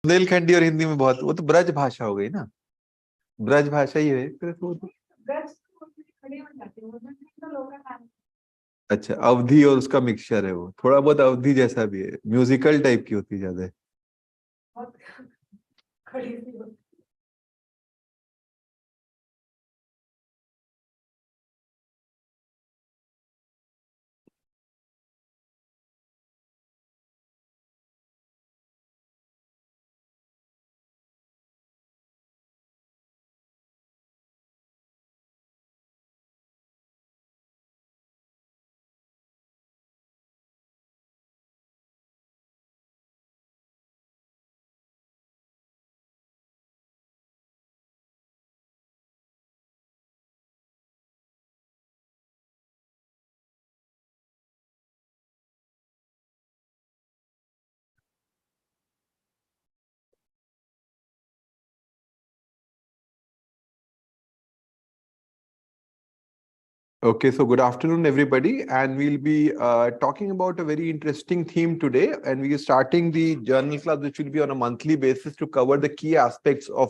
बुंदेलखंडी और हिंदी में बहुत, वो तो ब्रज भाषा हो गई ना, ब्रज भाषा ही है फिर तो। अच्छा, अवधि और उसका मिक्सचर है, वो थोड़ा बहुत अवधि जैसा भी है, म्यूजिकल टाइप की होती है ज्यादा। Okay, so good afternoon, everybody, and we'll be talking about a very interesting theme today. And we are starting the journal club, which will be on a monthly basis to cover the key aspects of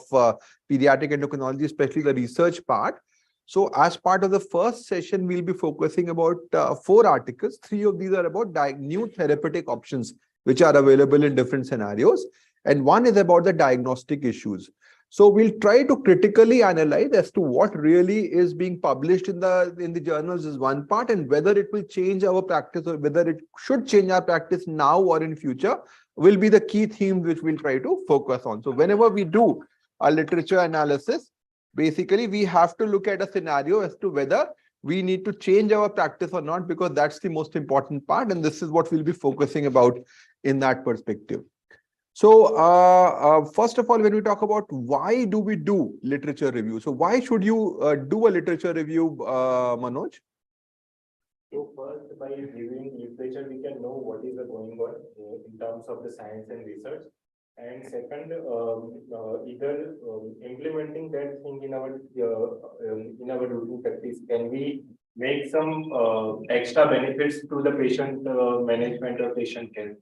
pediatric endocrinology, especially the research part. So, as part of the first session, we'll be focusing about 4 articles. 3 of these are about new therapeutic options, which are available in different scenarios, and 1 is about the diagnostic issues. So we'll try to critically analyze as to what really is being published in the journals is one part, and whether it will change our practice or whether it should change our practice now or in future will be the key themes which we'll try to focus on. So whenever we do a literature analysis, basically we have to look at a scenario as to whether we need to change our practice or not, because that's the most important part, and this is what we'll be focusing about in that perspective. So, first of all, when we talk about why do we do literature review? So, why should you do a literature review, Manoj? So first, by reviewing literature, we can know what is going on in terms of the science and research. And second, either implementing that thing in our routine practice, can we make some extra benefits to the patient management or patient care?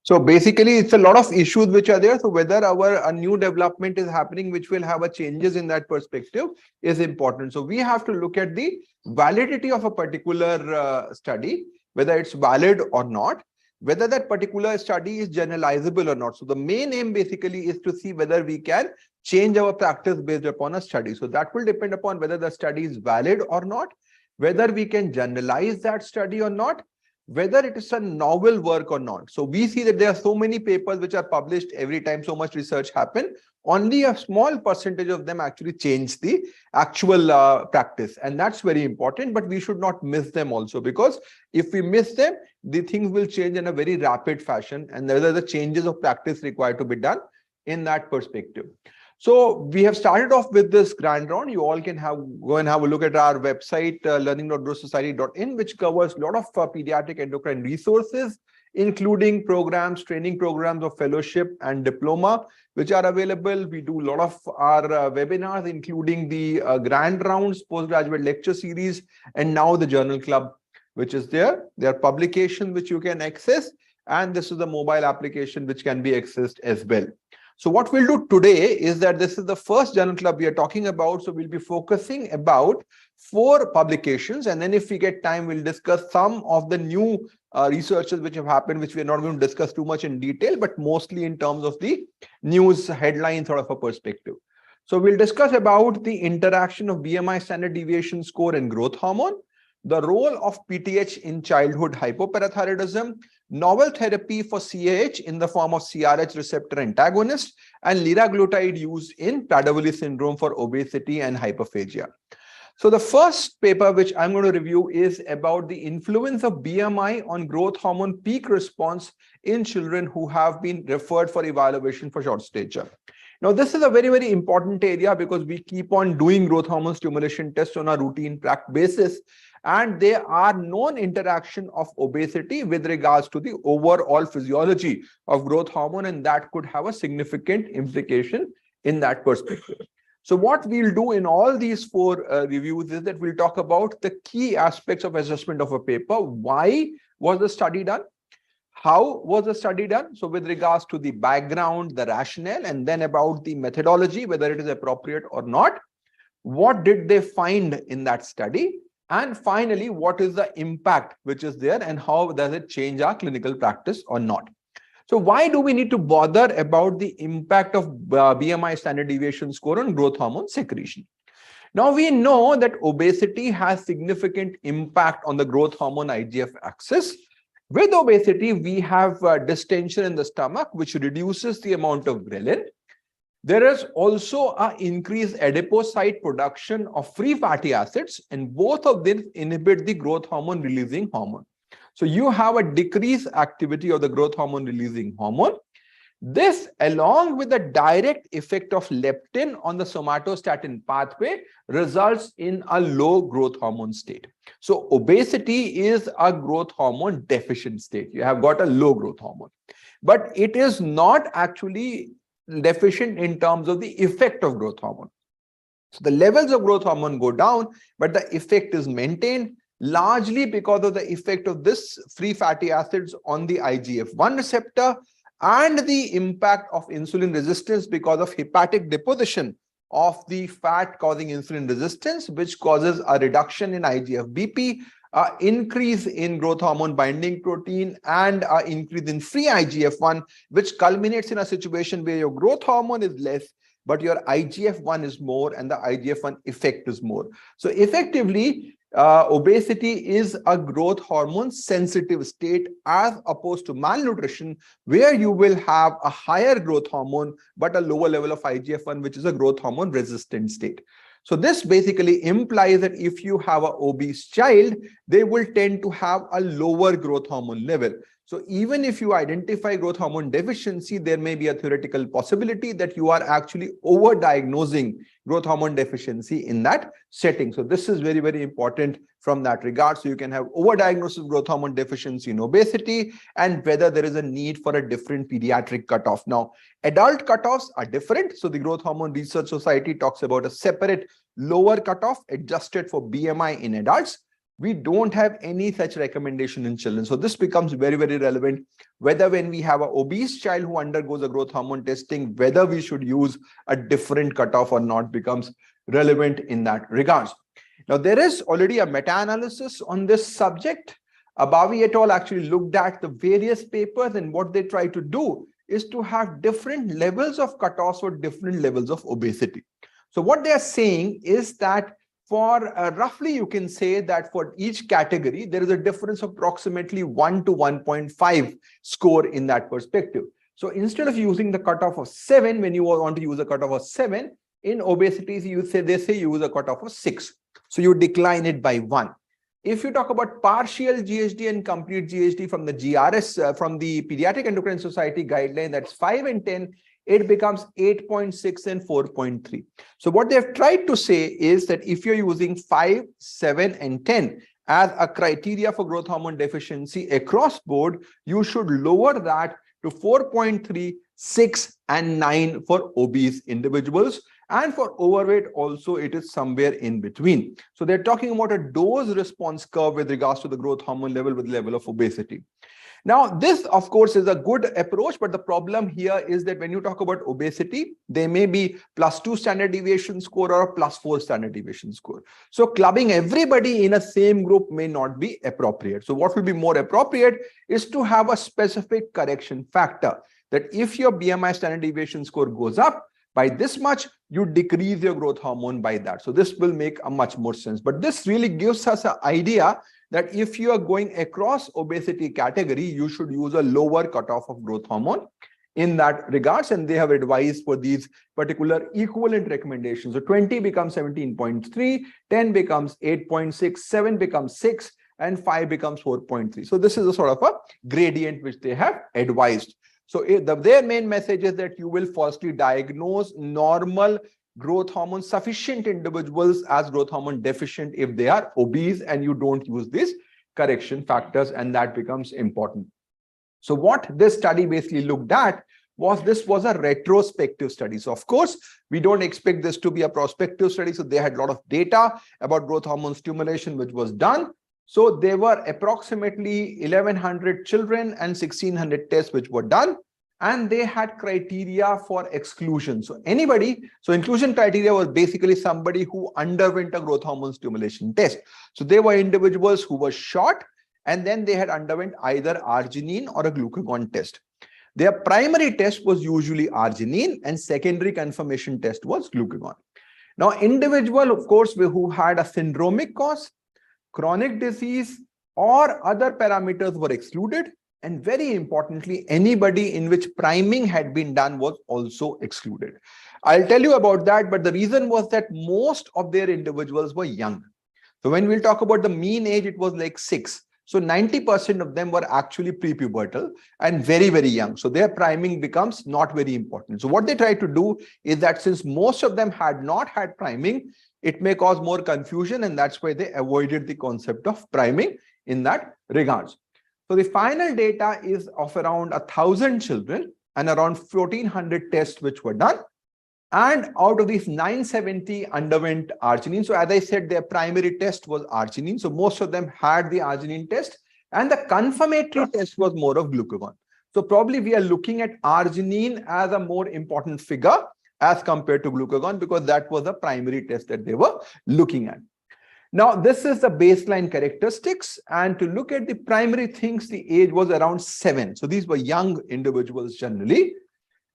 So basically, it's a lot of issues which are there. So whether a new development is happening, which will have a changes in that perspective, is important. So we have to look at the validity of a particular study, whether it's valid or not, whether that particular study is generalizable or not. So the main aim basically is to see whether we can change our practice based upon a study. So that will depend upon whether the study is valid or not, whether we can generalize that study or not, whether it is a novel work or not. So we see that there are so many papers which are published every time so much research happen. Only a small percentage of them actually change the actual practice. And that's very important, but we should not miss them also, because if we miss them, the things will change in a very rapid fashion, and there are the changes of practice required to be done in that perspective. So we have started off with this grand round. You all can go and have a look at our website, learning.growsociety.in, which covers a lot of pediatric endocrine resources, including programs, training programs of fellowship and diploma, which are available. We do a lot of our webinars, including the grand rounds, postgraduate lecture series, and now the journal club, which is there. There are publications which you can access, and this is the mobile application which can be accessed as well. So what we'll do today is that this is the first journal club we are talking about. So we'll be focusing about 4 publications, and then if we get time, we'll discuss some of the new researches which have happened, which we are not going to discuss too much in detail, but mostly in terms of the news headline sort of a perspective. So we'll discuss about the interaction of BMI standard deviation score and growth hormone, the role of PTH in childhood hypoparathyroidism, novel therapy for CAH in the form of CRH receptor antagonist, and liraglutide used in Prader-Willi syndrome for obesity and hyperphagia. So the first paper which I'm going to review is about the influence of BMI on growth hormone peak response in children who have been referred for evaluation for short stature. Now, this is a very, very important area because we keep on doing growth hormone stimulation tests on a routine basis, and there are known interaction of obesity with regards to the overall physiology of growth hormone, and that could have a significant implication in that perspective. So what we'll do in all these 4 reviews is that we'll talk about the key aspects of assessment of a paper. Why was the study done? How was the study done? So with regards to the background, the rationale, and then about the methodology, whether it is appropriate or not, what did they find in that study? And finally, what is the impact which is there and how does it change our clinical practice or not? So why do we need to bother about the impact of BMI standard deviation score on growth hormone secretion? Now we know that obesity has significant impact on the growth hormone IGF axis. With obesity, we have distension in the stomach, which reduces the amount of ghrelin. There is also an increased adipocyte production of free fatty acids, and both of them inhibit the growth hormone releasing hormone. So you have a decreased activity of the growth hormone releasing hormone. This, along with the direct effect of leptin on the somatostatin pathway, results in a low growth hormone state. So obesity is a growth hormone deficient state. You have got a low growth hormone, but it is not actually deficient in terms of the effect of growth hormone. So the levels of growth hormone go down, but the effect is maintained, largely because of the effect of this free fatty acids on the IGF-1 receptor and the impact of insulin resistance because of hepatic deposition of the fat causing insulin resistance, which causes a reduction in IGF-BP, increase in growth hormone binding protein, and increase in free IGF-1, which culminates in a situation where your growth hormone is less, but your IGF-1 is more and the IGF-1 effect is more. So effectively, obesity is a growth hormone sensitive state as opposed to malnutrition, where you will have a higher growth hormone but a lower level of IGF-1, which is a growth hormone resistant state. So this basically implies that if you have an obese child, they will tend to have a lower growth hormone level. So even if you identify growth hormone deficiency, there may be a theoretical possibility that you are actually overdiagnosing growth hormone deficiency in that setting. So this is very, very important from that regard. So you can have overdiagnosis of growth hormone deficiency in obesity and whether there is a need for a different pediatric cutoff. Now, adult cutoffs are different. So the Growth Hormone Research Society talks about a separate lower cutoff adjusted for BMI in adults. We don't have any such recommendation in children. So this becomes very, very relevant, whether when we have an obese child who undergoes a growth hormone testing, whether we should use a different cutoff or not becomes relevant in that regards. Now, there is already a meta-analysis on this subject. Abavi et al. Actually looked at the various papers, and what they try to do is to have different levels of cutoffs for different levels of obesity. So what they are saying is that for roughly, you can say that for each category, there is a difference of approximately 1 to 1.5 score in that perspective. So instead of using the cutoff of 7, when you want to use a cutoff of 7, in obesity, they say use a cutoff of 6. So you decline it by 1. If you talk about partial GHD and complete GHD from the GRS, from the Pediatric Endocrine Society guideline, that's 5 and 10, it becomes 8.6 and 4.3. So what they have tried to say is that if you're using 5, 7, and 10 as a criteria for growth hormone deficiency across board, you should lower that to 4.3, 6, and 9 for obese individuals. And for overweight also, it is somewhere in between. So they're talking about a dose response curve with regards to the growth hormone level with level of obesity. Now, this, of course, is a good approach, but the problem here is that when you talk about obesity, there may be +2 standard deviation score or a +4 standard deviation score. So clubbing everybody in a same group may not be appropriate. So what will be more appropriate is to have a specific correction factor, that if your BMI standard deviation score goes up by this much, you decrease your growth hormone by that. So this will make a much more sense. But this really gives us an idea that if you are going across obesity category, you should use a lower cutoff of growth hormone in that regards. And they have advised for these particular equivalent recommendations. So 20 becomes 17.3, 10 becomes 8.6, 7 becomes 6, and 5 becomes 4.3. So this is a sort of a gradient which they have advised. So their main message is that you will firstly diagnose normal growth hormone sufficient individuals as growth hormone deficient if they are obese, and you don't use these correction factors, and that becomes important. So what this study basically looked at was, this was a retrospective study. So of course, we don't expect this to be a prospective study. So they had a lot of data about growth hormone stimulation, which was done. So there were approximately 1100 children and 1600 tests which were done, and they had criteria for exclusion. So inclusion criteria was basically somebody who underwent a growth hormone stimulation test. So they were individuals who were short, and then they had underwent either arginine or a glucagon test. Their primary test was usually arginine, and secondary confirmation test was glucagon. Now, individual, of course, who had a syndromic cause, chronic disease, or other parameters were excluded. And very importantly, anybody in which priming had been done was also excluded. I'll tell you about that, but the reason was that most of their individuals were young. So when we'll talk about the mean age, it was like 6. So 90% of them were actually prepubertal and very, very young. So their priming becomes not very important. So what they try to do is that since most of them had not had priming, it may cause more confusion, and that's why they avoided the concept of priming in that regards. So the final data is of around 1,000 children and around 1,400 tests which were done. And out of these, 970 underwent arginine. So as I said, their primary test was arginine. So most of them had the arginine test, and the confirmatory test was more of glucagon. So probably we are looking at arginine as a more important figure as compared to glucagon, because that was the primary test that they were looking at. Now, this is the baseline characteristics, and to look at the primary things, the age was around 7. So these were young individuals generally.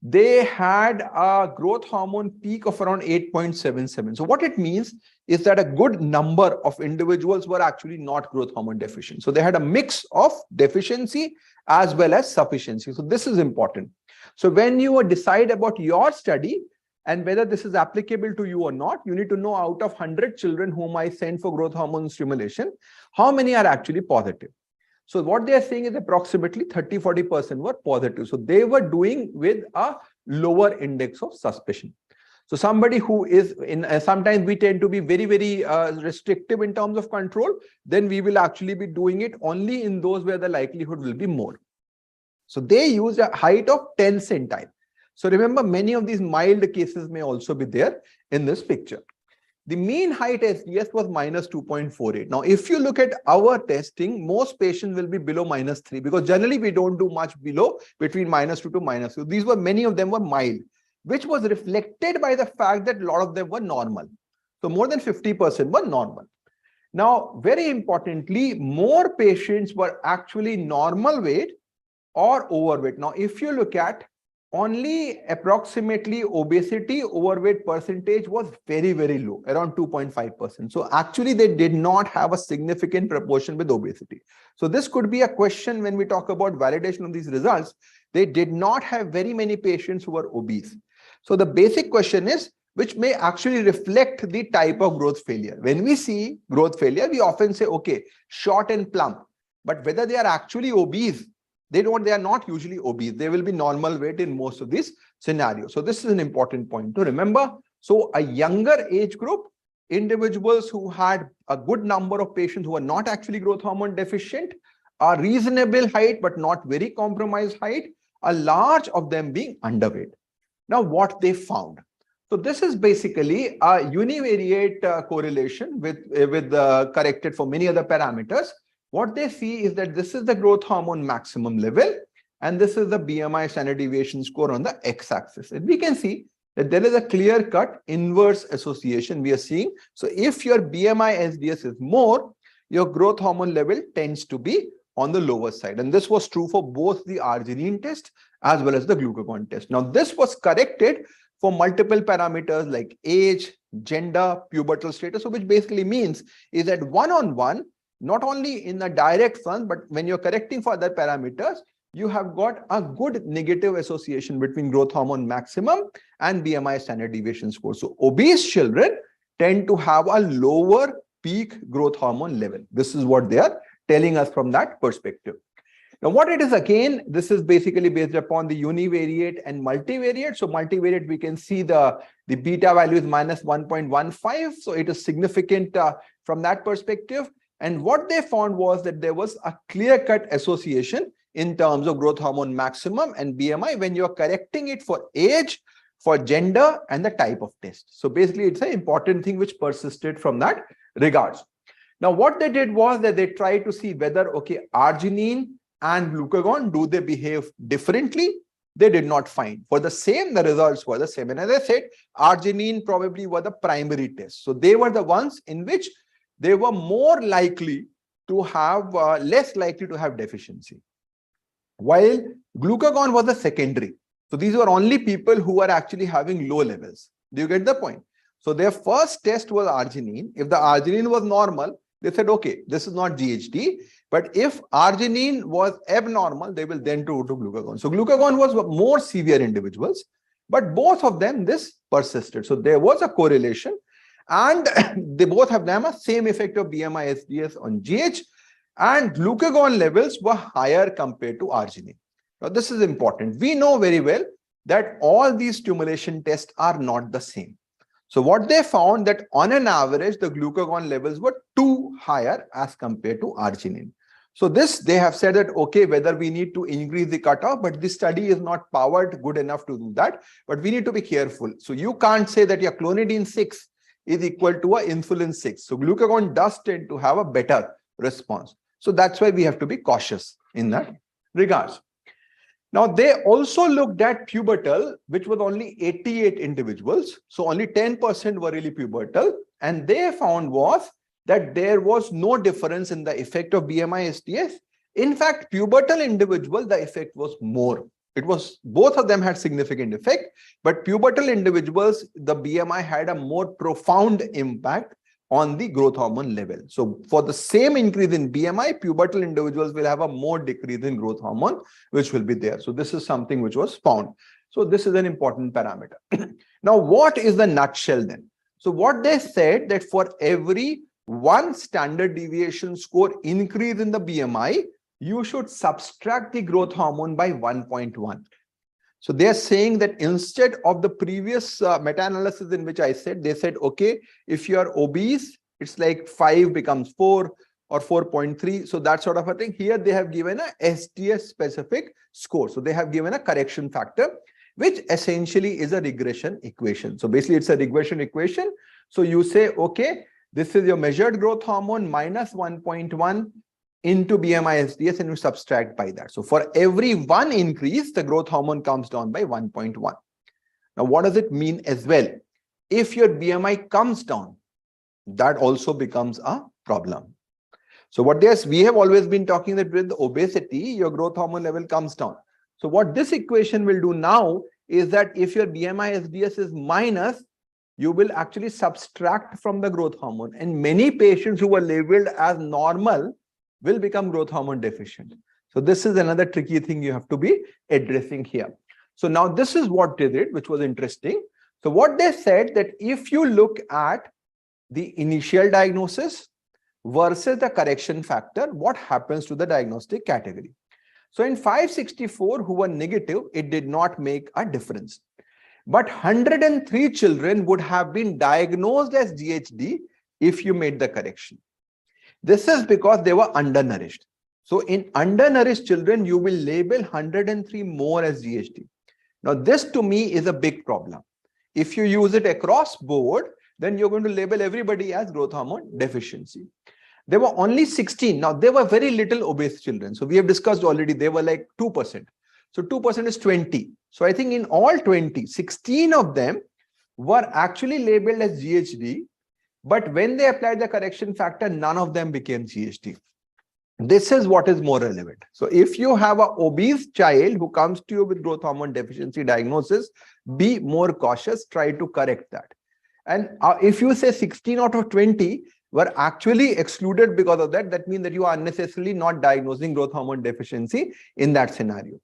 They had a growth hormone peak of around 8.77. So what it means is that a good number of individuals were actually not growth hormone deficient. So they had a mix of deficiency as well as sufficiency. So this is important. So when you decide about your study and whether this is applicable to you or not, you need to know out of 100 children whom I send for growth hormone stimulation, how many are actually positive. So what they are saying is approximately 30-40% were positive. So they were doing with a lower index of suspicion. So somebody who is in, sometimes we tend to be very, very restrictive in terms of control, then we will actually be doing it only in those where the likelihood will be more. So they use a height of 10 centile. So remember, many of these mild cases may also be there in this picture. The mean height SDS was minus 2.48. Now, if you look at our testing, most patients will be below minus 3, because generally we don't do much below between minus 2 to minus 2. These were, many of them were mild, which was reflected by the fact that a lot of them were normal. So more than 50% were normal. Now, very importantly, more patients were actually normal weight or overweight. Now, if you look at only approximately obesity overweight percentage was very, very low, around 2.5%. So actually they did not have a significant proportion with obesity. So this could be a question when we talk about validation of these results. They did not have very many patients who were obese. So the basic question is, which may actually reflect the type of growth failure. When we see growth failure, we often say, okay, short and plump, but whether they are actually obese, they are not usually obese. They will be normal weight in most of these scenarios. So this is an important point to remember. So a younger age group, individuals who had a good number of patients who are not actually growth hormone deficient, a reasonable height, but not very compromised height, a large of them being underweight. Now, what they found. So this is basically a univariate correlation with corrected for many other parameters. What they see is that this is the growth hormone maximum level, and this is the BMI standard deviation score on the x-axis. And we can see that there is a clear-cut inverse association we are seeing. So if your BMI SDS is more, your growth hormone level tends to be on the lower side. And this was true for both the arginine test as well as the glucagon test. Now, this was corrected for multiple parameters like age, gender, pubertal status. So which basically means is that one-on-one, not only in the direct sense, but when you're correcting for other parameters, you have got a good negative association between growth hormone maximum and BMI standard deviation score. So obese children tend to have a lower peak growth hormone level. This is what they are telling us from that perspective. Now, what it is again, this is basically based upon the univariate and multivariate. So multivariate, we can see the beta value is minus 1.15. So it is significant from that perspective. And what they found was that there was a clear-cut association in terms of growth hormone maximum and BMI when you're correcting it for age, for gender, and the type of test. So basically, it's an important thing which persisted from that regards. Now, what they did was that they tried to see whether, okay, arginine and glucagon, do they behave differently? They did not find. For the same, the results were the same. And as I said, arginine probably were the primary test. So they were the ones in which they were more likely to have, less likely to have deficiency, while glucagon was the secondary. So these were only people who were actually having low levels. Do you get the point? So their first test was arginine. If the arginine was normal, they said, okay, this is not GHD. But if arginine was abnormal, they will then go to glucagon. So glucagon was more severe individuals, but both of them, this persisted. So there was a correlation, and they both have them a same effect of BMI SDS on GH, and glucagon levels were higher compared to arginine. Now, this is important. We know very well that all these stimulation tests are not the same. So what they found that on an average, the glucagon levels were too higher as compared to arginine. So this, they have said that, okay, whether we need to increase the cutoff, but this study is not powered good enough to do that, but we need to be careful. So you can't say that your clonidine 6 is equal to a insulin 6. So glucagon does tend to have a better response. So that's why we have to be cautious in that regards. Now, they also looked at pubertal, which was only 88 individuals. So only 10% were really pubertal. And they found was that there was no difference in the effect of BMI SDS. In fact, pubertal individual, the effect was more. It was, both of them had significant effect, but pubertal individuals, the BMI had a more profound impact on the growth hormone level. So for the same increase in BMI, pubertal individuals will have a more decrease in growth hormone, which will be there. So this is something which was found. So this is an important parameter. Now, what is the nutshell then? So what they said that for every 1 standard deviation score increase in the BMI, you should subtract the growth hormone by 1.1. So they are saying that instead of the previous meta-analysis in which I said, they said, okay, if you are obese, it's like 5 becomes 4 or 4.3. So that sort of a thing. Here they have given a SDS specific score. So they have given a correction factor, which essentially is a regression equation. So basically it's a regression equation. So you say, okay, this is your measured growth hormone minus 1.1 into BMI SDS, and you subtract by that. So for every 1 increase, the growth hormone comes down by 1.1. Now, what does it mean as well? If your BMI comes down, that also becomes a problem. So what we have always been talking that with obesity, your growth hormone level comes down. So what this equation will do now is that if your BMI SDS is minus, you will actually subtract from the growth hormone. And many patients who were labeled as normal will become growth hormone deficient. So this is another tricky thing you have to be addressing here. So now this is what they did, which was interesting. So what they said that if you look at the initial diagnosis versus the correction factor, what happens to the diagnostic category? So in 564 who were negative, it did not make a difference. But 103 children would have been diagnosed as GHD if you made the correction. This is because they were undernourished. So in undernourished children, you will label 103 more as GHD. Now, this to me is a big problem. If you use it across board, then you're going to label everybody as growth hormone deficiency. There were only 16. Now, there were very little obese children. So we have discussed already, they were like 2%. So 2% is 20. So I think in all 20, 16 of them were actually labeled as GHD. But when they applied the correction factor, none of them became GHD. This is what is more relevant. So if you have an obese child who comes to you with growth hormone deficiency diagnosis, be more cautious, try to correct that. And if you say 16 out of 20 were actually excluded because of that, that means that you are unnecessarily not diagnosing growth hormone deficiency in that scenario.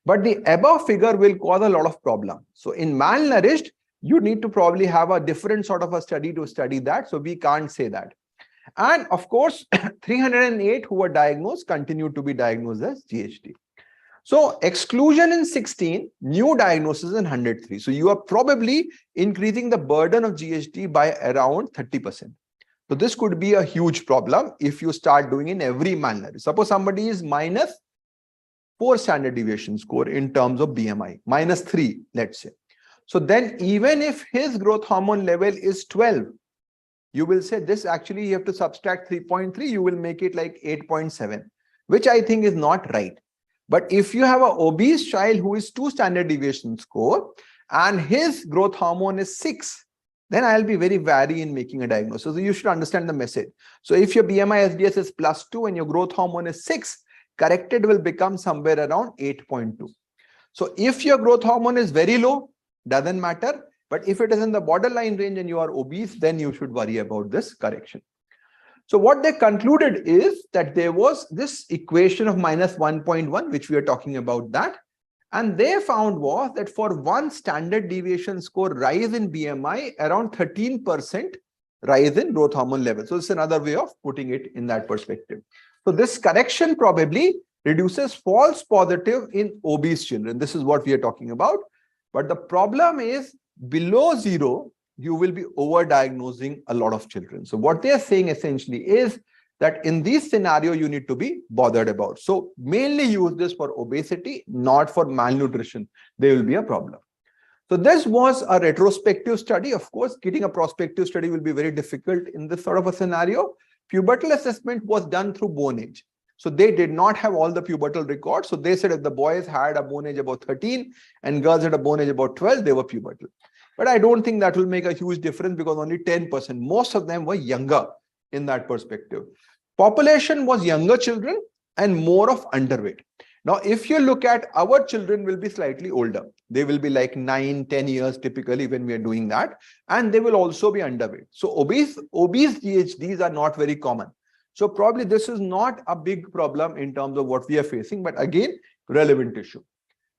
But the above figure will cause a lot of problem. So in malnourished, you need to probably have a different sort of a study to study that. So we can't say that. And of course, 308 who were diagnosed continued to be diagnosed as GHD. So exclusion in 16, new diagnosis in 103. So you are probably increasing the burden of GHD by around 30%. So this could be a huge problem if you start doing in every malnourished. Suppose somebody is minus 4 standard deviation score in terms of BMI, minus 3, let's say. So then even if his growth hormone level is 12, you will say this actually you have to subtract 3.3, you will make it like 8.7, which I think is not right. But if you have an obese child who is 2 standard deviation score and his growth hormone is 6, then I'll be very wary in making a diagnosis. So you should understand the message. So if your BMI SDS is +2 and your growth hormone is 6, corrected will become somewhere around 8.2. So if your growth hormone is very low, doesn't matter. But if it is in the borderline range and you are obese, then you should worry about this correction. So what they concluded is that there was this equation of minus 1.1, which we are talking about that. And they found was that for 1 standard deviation score rise in BMI, around 13% rise in growth hormone level. So it's another way of putting it in that perspective. So this correction probably reduces false positive in obese children. This is what we are talking about. But the problem is below 0, you will be over-diagnosing a lot of children. So what they are saying essentially is that in this scenario, you need to be bothered about. So mainly use this for obesity, not for malnutrition. There will be a problem. So this was a retrospective study. Of course, getting a prospective study will be very difficult in this sort of a scenario. Pubertal assessment was done through bone age. So they did not have all the pubertal records. So they said if the boys had a bone age about 13 and girls had a bone age about 12, they were pubertal. But I don't think that will make a huge difference because only 10%, most of them were younger in that perspective. Population was younger children and more of underweight. Now, if you look at our children will be slightly older. They will be like 9, 10 years typically when we are doing that. And they will also be underweight. So obese GHDs are not very common. So probably this is not a big problem in terms of what we are facing, but again, relevant issue.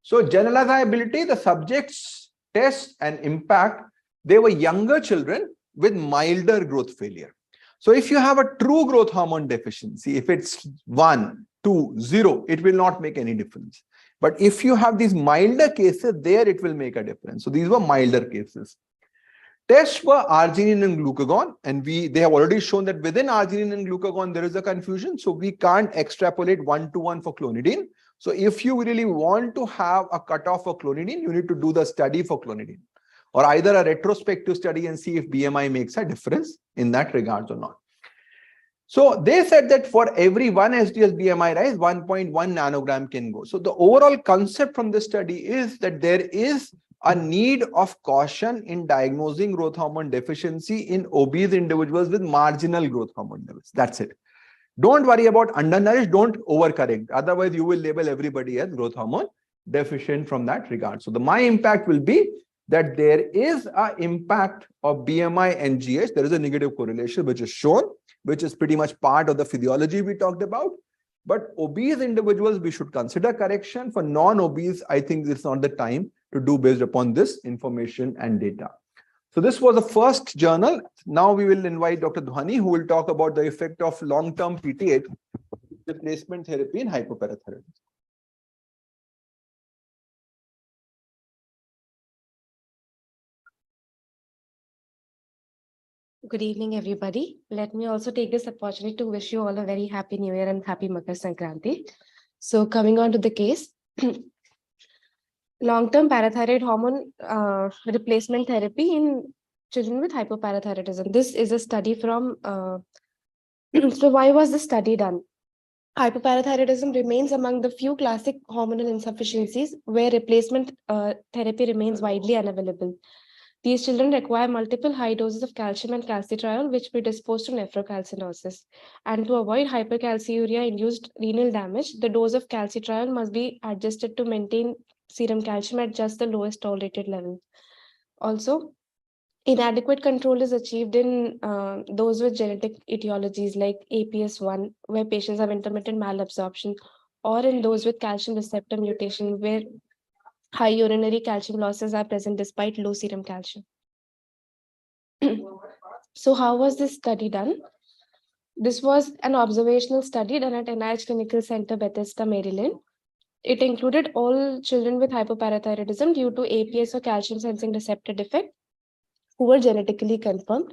So generalizability, the subjects, test and impact, they were younger children with milder growth failure. So if you have a true growth hormone deficiency, if it's 1, 2, 0, it will not make any difference. But if you have these milder cases, there it will make a difference. So these were milder cases. Tests were arginine and glucagon, and they have already shown that within arginine and glucagon, there is a confusion. So we can't extrapolate 1-to-1 for clonidine. So if you really want to have a cutoff for clonidine, you need to do the study for clonidine, or either a retrospective study and see if BMI makes a difference in that regards or not. So they said that for every 1 SDS BMI rise, 1.1 nanogram can go. So the overall concept from this study is that there is a need of caution in diagnosing growth hormone deficiency in obese individuals with marginal growth hormone levels. That's it. Don't worry about undernourished, don't overcorrect. Otherwise, you will label everybody as growth hormone deficient from that regard. So my impact will be that there is an impact of BMI and GH. There is a negative correlation which is shown, which is pretty much part of the physiology we talked about. But obese individuals, we should consider correction. For non-obese, I think it's not the time to do based upon this information and data. So this was the first journal. Now we will invite Dr. Dhwani, who will talk about the effect of long-term PTH replacement therapy in hypoparathyroidism. Good evening, everybody. Let me also take this opportunity to wish you all a very happy New Year and happy Makar Sankranti. So coming on to the case, long-term parathyroid hormone replacement therapy in children with hypoparathyroidism. This is a study from, so why was the study done? Hypoparathyroidism remains among the few classic hormonal insufficiencies where replacement therapy remains widely unavailable. These children require multiple high doses of calcium and calcitriol, which predispose to nephrocalcinosis. And to avoid hypercalciuria-induced renal damage, the dose of calcitriol must be adjusted to maintain serum calcium at just the lowest tolerated level. Also, inadequate control is achieved in those with genetic etiologies like APS1, where patients have intermittent malabsorption, or in those with calcium receptor mutation, where high urinary calcium losses are present despite low serum calcium. So how was this study done? This was an observational study done at NIH Clinical Center, Bethesda, Maryland. It included all children with hypoparathyroidism due to APS or calcium sensing receptor defect who were genetically confirmed.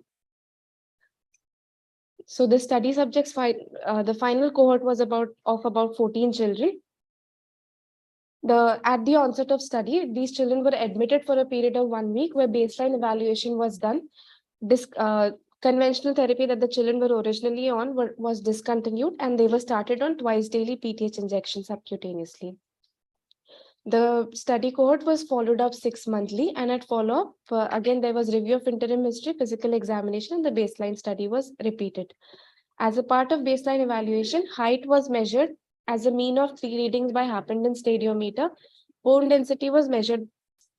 So the study subjects, the final cohort was about 14 children. At the onset of study, these children were admitted for a period of 1 week where baseline evaluation was done. conventional therapy that the children were originally on was discontinued, and they were started on twice daily PTH injections subcutaneously. The study cohort was followed up 6 monthly, and at follow-up, again, there was review of interim history, physical examination, and the baseline study was repeated. As a part of baseline evaluation, height was measured as a mean of 3 readings by Harpenden stadiometer. Bone density was measured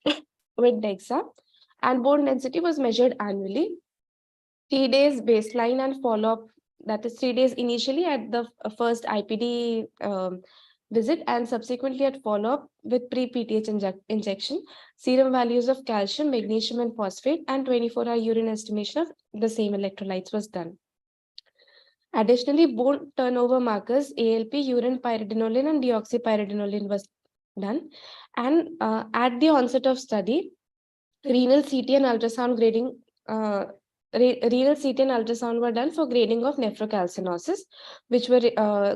with DEXA, and bone density was measured annually. 3 days baseline and follow-up, that is 3 days initially at the first IPD visit, and subsequently at follow-up with pre-PTH injection, serum values of calcium, magnesium, and phosphate, and 24-hour urine estimation of the same electrolytes was done. Additionally, bone turnover markers, ALP, urine pyridinoline, and deoxypyridinoline was done. And at the onset of study, renal CT and ultrasound grading, renal CT and ultrasound were done for grading of nephrocalcinosis, which were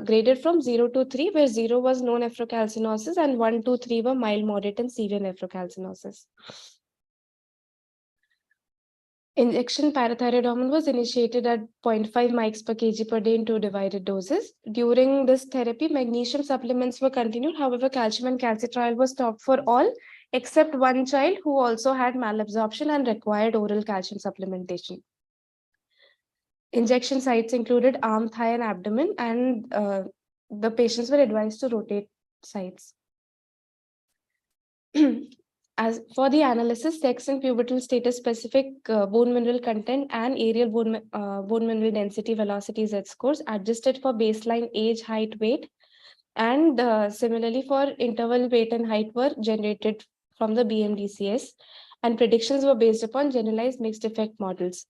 graded from 0 to 3, where 0 was no nephrocalcinosis and 1 to 3 were mild, moderate, and severe nephrocalcinosis. Injection parathyroid hormone was initiated at 0.5 mics per kg per day in 2 divided doses. During this therapy, magnesium supplements were continued. However, calcium and calcitriol was stopped for all except one child who also had malabsorption and required oral calcium supplementation. Injection sites included arm, thigh, and abdomen, and the patients were advised to rotate sites. As for the analysis, sex and pubertal status specific bone mineral content and aerial bone mineral density velocity Z scores adjusted for baseline age, height, weight, and similarly for interval weight and height were generated from the BMDCS, and predictions were based upon generalized mixed effect models.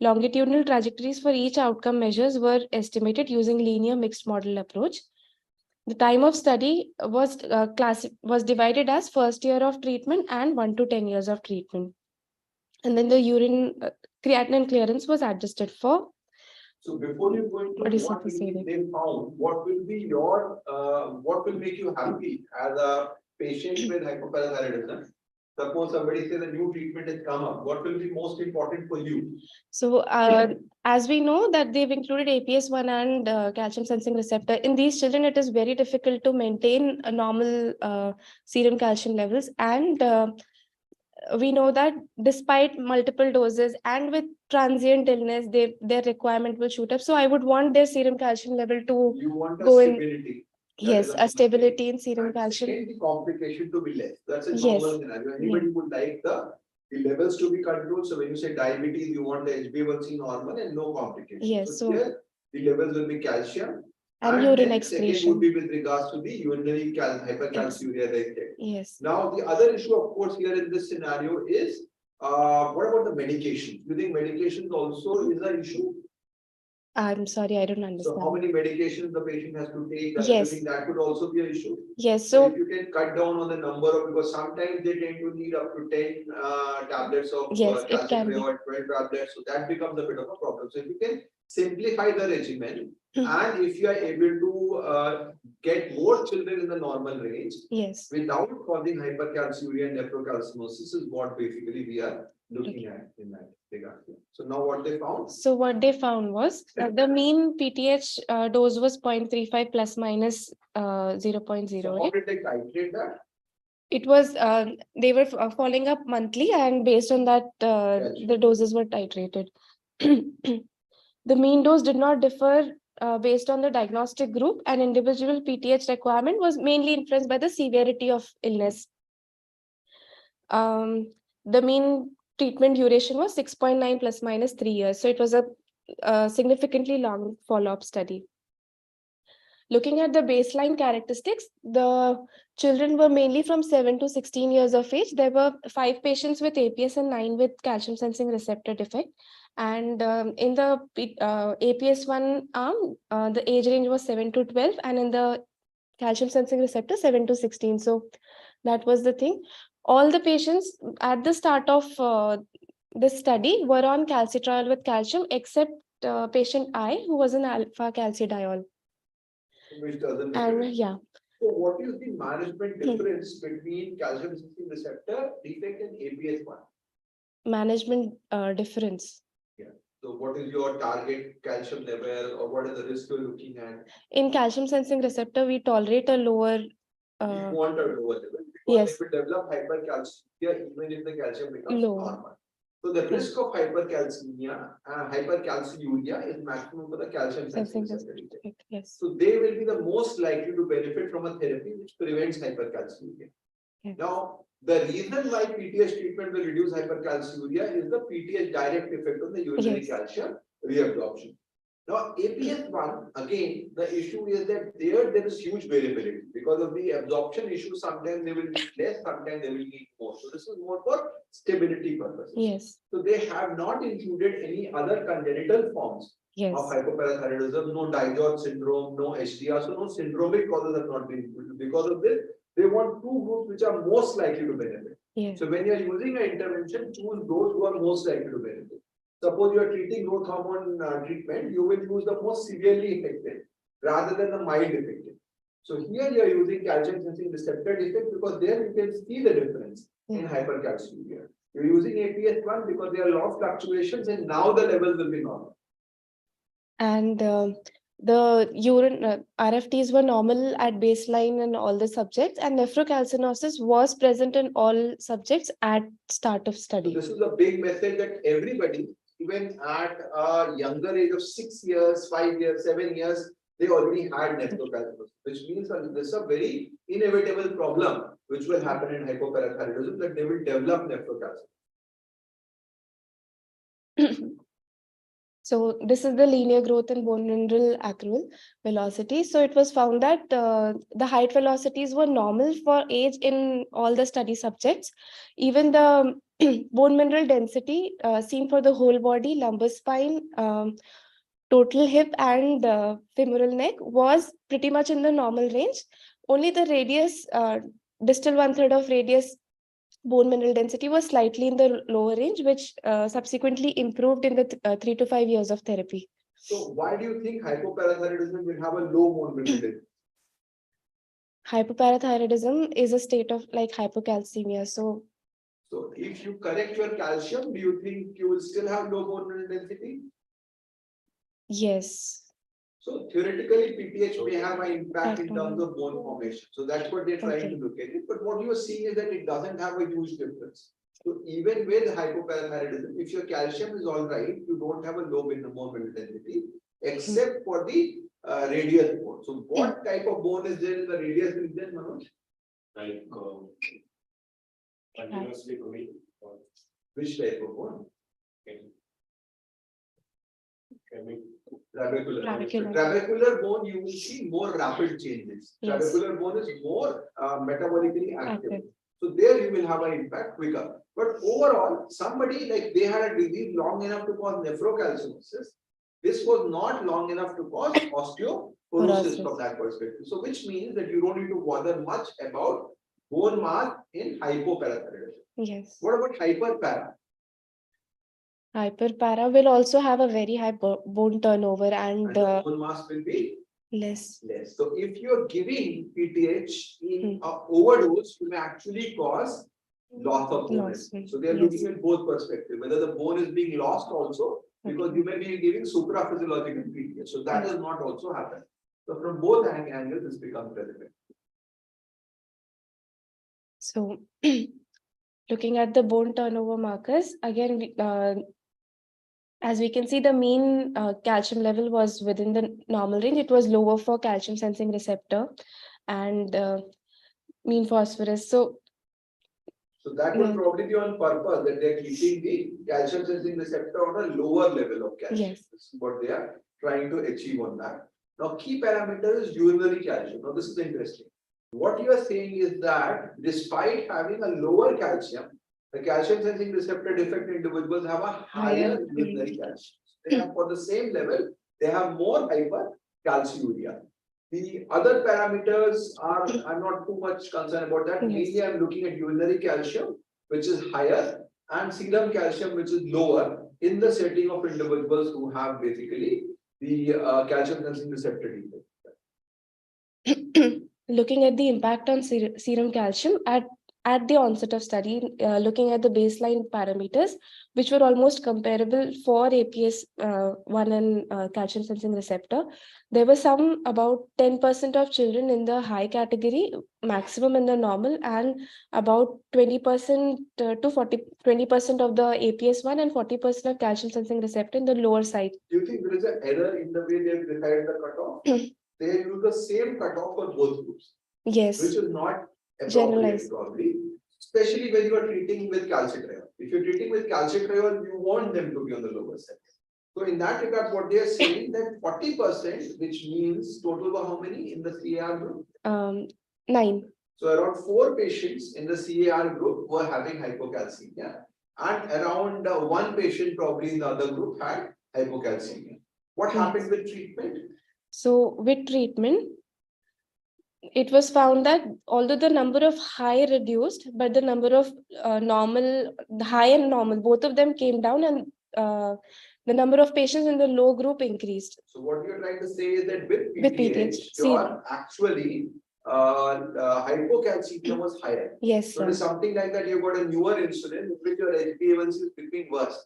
Longitudinal trajectories for each outcome measures were estimated using linear mixed model approach. The time of study was divided as first year of treatment and 1 to 10 years of treatment. And then the urine creatinine clearance was adjusted for. So before you go into what they found, what will be your, what will make you happy as a patient with hypoparathyroidism? Suppose somebody says a new treatment has come up, what will be most important for you? So as we know that they've included APS1 and calcium sensing receptor, in these children, it is very difficult to maintain a normal serum calcium levels. And we know that despite multiple doses and with transient illness, their requirement will shoot up. So I would want their serum calcium level to you want go in. Stability. Yes, a stability in serum calcium. The complication to be less. That's a normal scenario. Anybody would like the levels to be controlled. So when you say diabetes, you want the HbA1c normal and no complications. Yes. So here, the levels will be calcium. And urine excretion. Second would be with regards to the urinary hypercalciuria. Yes. Now, the other issue, of course, here in this scenario is, what about the medication? You think medications also is an issue? I'm sorry, I don't understand. So how many medications the patient has to take? Yes. I think that could also be an issue. Yes. So if you can cut down on the number of, because sometimes they tend to need up to 10 tablets of calcium, or 12 tablets. So that becomes a bit of a problem. So if you can simplify the regimen, and if you are able to get more children in the normal range, yes, without causing hypercalciuria and nephrocalcinosis, is what basically we are looking at in that regard. So now what they found? So what they found was the mean PTH dose was 0.35 plus minus 0.08. So how did they titrate that? It was they were following up monthly, and based on that, the doses were titrated. The mean dose did not differ based on the diagnostic group, and individual PTH requirement was mainly influenced by the severity of illness. The mean treatment duration was 6.9 plus minus 3 years. So it was a significantly long follow-up study. Looking at the baseline characteristics, the children were mainly from 7 to 16 years of age. There were 5 patients with APS and 9 with calcium sensing receptor defect. And in the APS1 arm, the age range was 7 to 12, and in the calcium sensing receptor 7 to 16. So that was the thing. All the patients at the start of this study were on calcitriol with calcium, except patient I, who was an alpha calcidiol. Which doesn't. And yeah. So what is the management difference between calcium sensing receptor defect and APS1? Management difference. Yeah. So what is your target calcium level, or what is the risk you're looking at? In calcium sensing receptor, we tolerate a lower. You Uh, want a lower level. Because yes. if you develop hypercalcemia, even if the calcium becomes Low. normal. So the risk of hypercalcemia, hypercalciuria is maximum for the calcium sensing receptor. Yes. So they will be the most likely to benefit from a therapy which prevents hypercalciuria. Yes. Now, the reason why PTH treatment will reduce hypercalciuria is the PTH direct effect on the urinary calcium reabsorption. Now, APS1, again, the issue is that there is huge variability because of the absorption issue. Sometimes they will need less, sometimes they will need more. So this is more for stability purposes. Yes. So they have not included any other congenital forms of hypoparathyroidism, no Digeorge syndrome, no HDR, so no syndromic causes have not been included. Because of this, they want two groups which are most likely to benefit. Yes. So when you are using an intervention, choose those who are most likely to benefit. Suppose you are treating growth hormone treatment, you will use the most severely effective rather than the mild effective. So here you are using calcium sensing receptor defect because there you can see the difference in hypercalciuria. You're using APS1 because there are a lot of fluctuations and now the levels will be normal. And the urine RFTs were normal at baseline in all the subjects, and nephrocalcinosis was present in all subjects at start of study. So this is a big message that everybody, even at a younger age of 6 years, 5 years, 7 years, they already had nephrocalcinosis, which means that this is a very inevitable problem which will happen in hypoparathyroidism, that they will develop nephrocalcinosis. So this is the linear growth in bone mineral accrual velocity. So it was found that the height velocities were normal for age in all the study subjects. Even the bone mineral density seen for the whole body, lumbar spine, total hip and femoral neck was pretty much in the normal range. Only the radius, distal 1/3 of radius bone mineral density was slightly in the lower range, which subsequently improved in the 3 to 5 years of therapy. So why do you think hypoparathyroidism will have a low bone mineral density? Hypoparathyroidism is a state of like hypocalcemia. So if you correct your calcium, do you think you will still have low bone mineral density? yes. So theoretically, PTH may have an impact in terms of bone formation. So that's what they're trying to look at it. But what you are seeing is that it doesn't have a huge difference. So even with hypoparathyroidism, if your calcium is all right, you don't have a low bone mineral density, except for the radius bone. So what type of bone is there in the radius region, Manoj? Like continuously growing. Which type of bone? Trabecular. Trabecular bone, you will see more rapid changes. Trabecular bone is more metabolically active. So there you will have an impact quicker. But overall, somebody like they had a disease long enough to cause nephrocalcinosis. This was not long enough to cause osteoporosis from that perspective. So which means that you don't need to bother much about bone mass in hypoparathyroidism. Yes. What about hyperpara? Hyperpara will also have a very high bone turnover and the bone mass will be less. So if you're giving PTH in overdose, you may actually cause loss of bone. So they are looking at both perspectives, whether the bone is being lost also, because you may be giving supraphysiological PTH. So that does not also happen. So from both angles, this becomes relevant. So looking at the bone turnover markers, again, as we can see, the mean calcium level was within the normal range. It was lower for calcium sensing receptor and mean phosphorus. So that would probably be on purpose that they are keeping the calcium sensing receptor on a lower level of calcium. This is what they are trying to achieve on that. Now, key parameter is urinary calcium. Now, this is interesting. What you are saying is that despite having a lower calcium, the calcium sensing receptor defect individuals have a higher urinary calcium. They have for the same level, they have more hypercalciuria. The other parameters are, I'm not too much concerned about that. Mainly, I'm looking at urinary calcium, which is higher, and serum calcium, which is lower in the setting of individuals who have basically the calcium sensing receptor defect. Looking at the impact on serum calcium at at the onset of study, looking at the baseline parameters, which were almost comparable for APS1 and calcium sensing receptor. There were some about 10% of children in the high category, maximum in the normal, and about 20% to 20% of the APS1 and 40% of calcium sensing receptor in the lower side. Do you think there is an error in the way they have decided the cutoff? They use the same cutoff for both groups. Yes. Which is not appropriate, Generalized. probably, especially when you are treating with calcitriol. If you're treating with calcitriol, you want them to be on the lower side. So in that regard, what they are saying that 40%, which means total were how many in the CAR group? 9. So around 4 patients in the CAR group were having hypocalcemia, and around 1 patient probably in the other group had hypocalcemia. What happened with treatment? So with treatment, it was found that although the number of high reduced, but the number of normal, the high and normal, both of them came down, and the number of patients in the low group increased. So what you're trying to say is that with With PTH, PTH, your actually hypocalcemia was higher. Yes, So it is sir. something like that. You've got a newer insulin, which your HbA1c is between worse.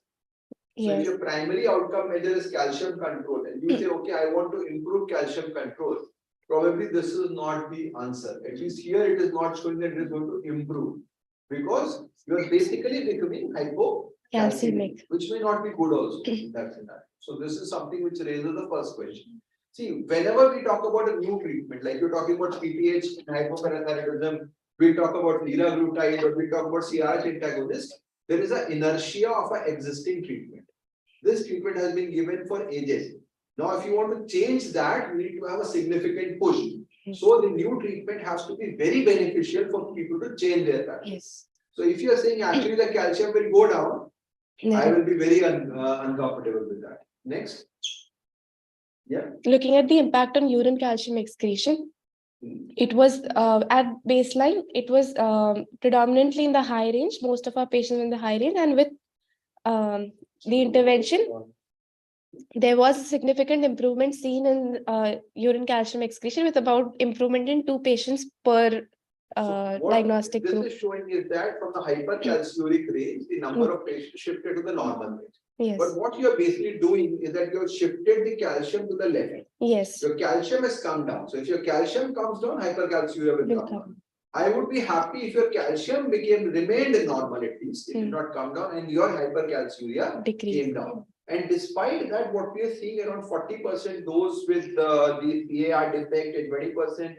So if Yes. your primary outcome measure is calcium control, and you say, okay, I want to improve calcium control, probably this is not the answer. At least here it is not showing that it is going to improve, because you are basically becoming hypocalcemic, which may not be good also in that scenario. So this is something which raises the first question. See, whenever we talk about a new treatment, like you're talking about PTH and hypoparathyroidism, we talk about liraglutide, or we talk about CRH antagonist, there is an inertia of an existing treatment. This treatment has been given for ages. Now, if you want to change that, you need to have a significant push. So the new treatment has to be very beneficial for people to change their pattern. Yes. So if you are saying actually the calcium will go down, I will be very uncomfortable with that. Next. Yeah. Looking at the impact on urine calcium excretion, it was at baseline, it was predominantly in the high range, most of our patients in the high range, and with the intervention, there was a significant improvement seen in urine calcium excretion, with about improvement in 2 patients per diagnostic this group. is showing is that from the hypercalciuric range, the number of patients shifted to the normal range. Yes. But what you are basically doing is that you have shifted the calcium to the left. Yes. Your calcium has come down. So if your calcium comes down, hypercalciuria will come down. I would be happy if your calcium remained normal at least. It did not come down, and your hypercalciuria came down. And despite that, what we are seeing around 40% those with the PAR defect and 20%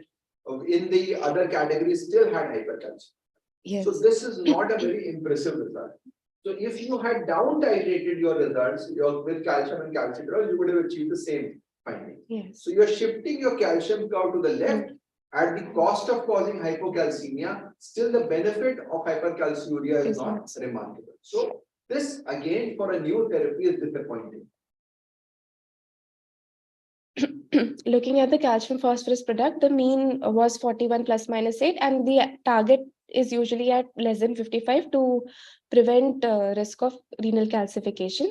in the other categories still had hypercalciuria. Yes. So this is not a very impressive result. So if you had down titrated your results with calcium and calcitriol, you would have achieved the same finding. Yes. So you are shifting your calcium curve to the left at the cost of causing hypocalcemia. Still, the benefit of hypercalciuria is not remarkable. So this again for a new therapy is disappointing. Looking at the calcium phosphorus product, the mean was 41 plus minus 8, and the target is usually at less than 55 to prevent risk of renal calcification.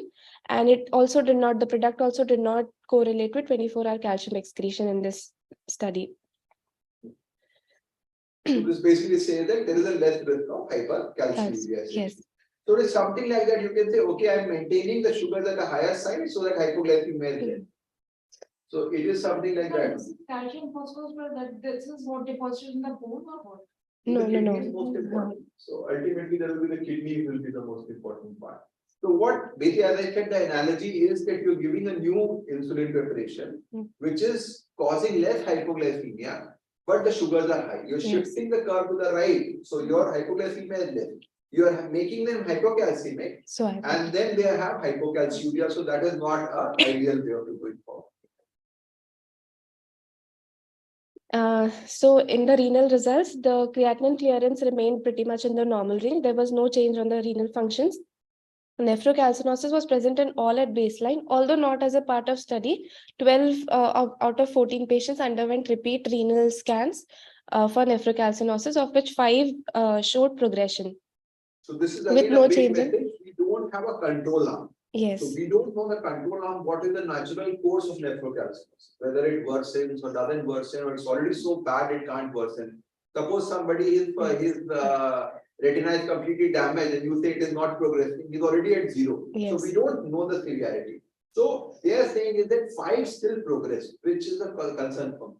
And it also did not, the product also did not correlate with 24-hour calcium excretion in this study. So this basically says that there is a less risk of hypercalciuria. Yes. So it's something like that. You can say, okay, I'm maintaining the sugars at a higher side so that hypoglycemia is there. So it is something like that. Calcium phosphorus, that this is what deposited in the bone or what? No. Is most important. So ultimately, there will be the kidney will be the most important part. So what basically, as I said, the analogy is that you're giving a new insulin preparation, which is causing less hypoglycemia, but the sugars are high. You're shifting the curve to the right, so your hypoglycemia is less. You are making them hypocalcemic, and then they have hypocalciuria. So that is not an ideal way of going forward. So in the renal results, the creatinine clearance remained pretty much in the normal range. There was no change on the renal functions. Nephrocalcinosis was present in all at baseline, although not as a part of study. 12 out of 14 patients underwent repeat renal scans for nephrocalcinosis, of which 5 showed progression. So this is again with no a big change message. We don't have a control arm. Yes. So we don't know the control arm, what is the natural course of nephrocalcinosis, whether it worsens or doesn't worsen, or it's already so bad it can't worsen. Suppose somebody is retina is completely damaged and you say it is not progressing, is already at 0. So Yes. we don't know the severity. So they are saying is that 5 still progress, which is a concern for me.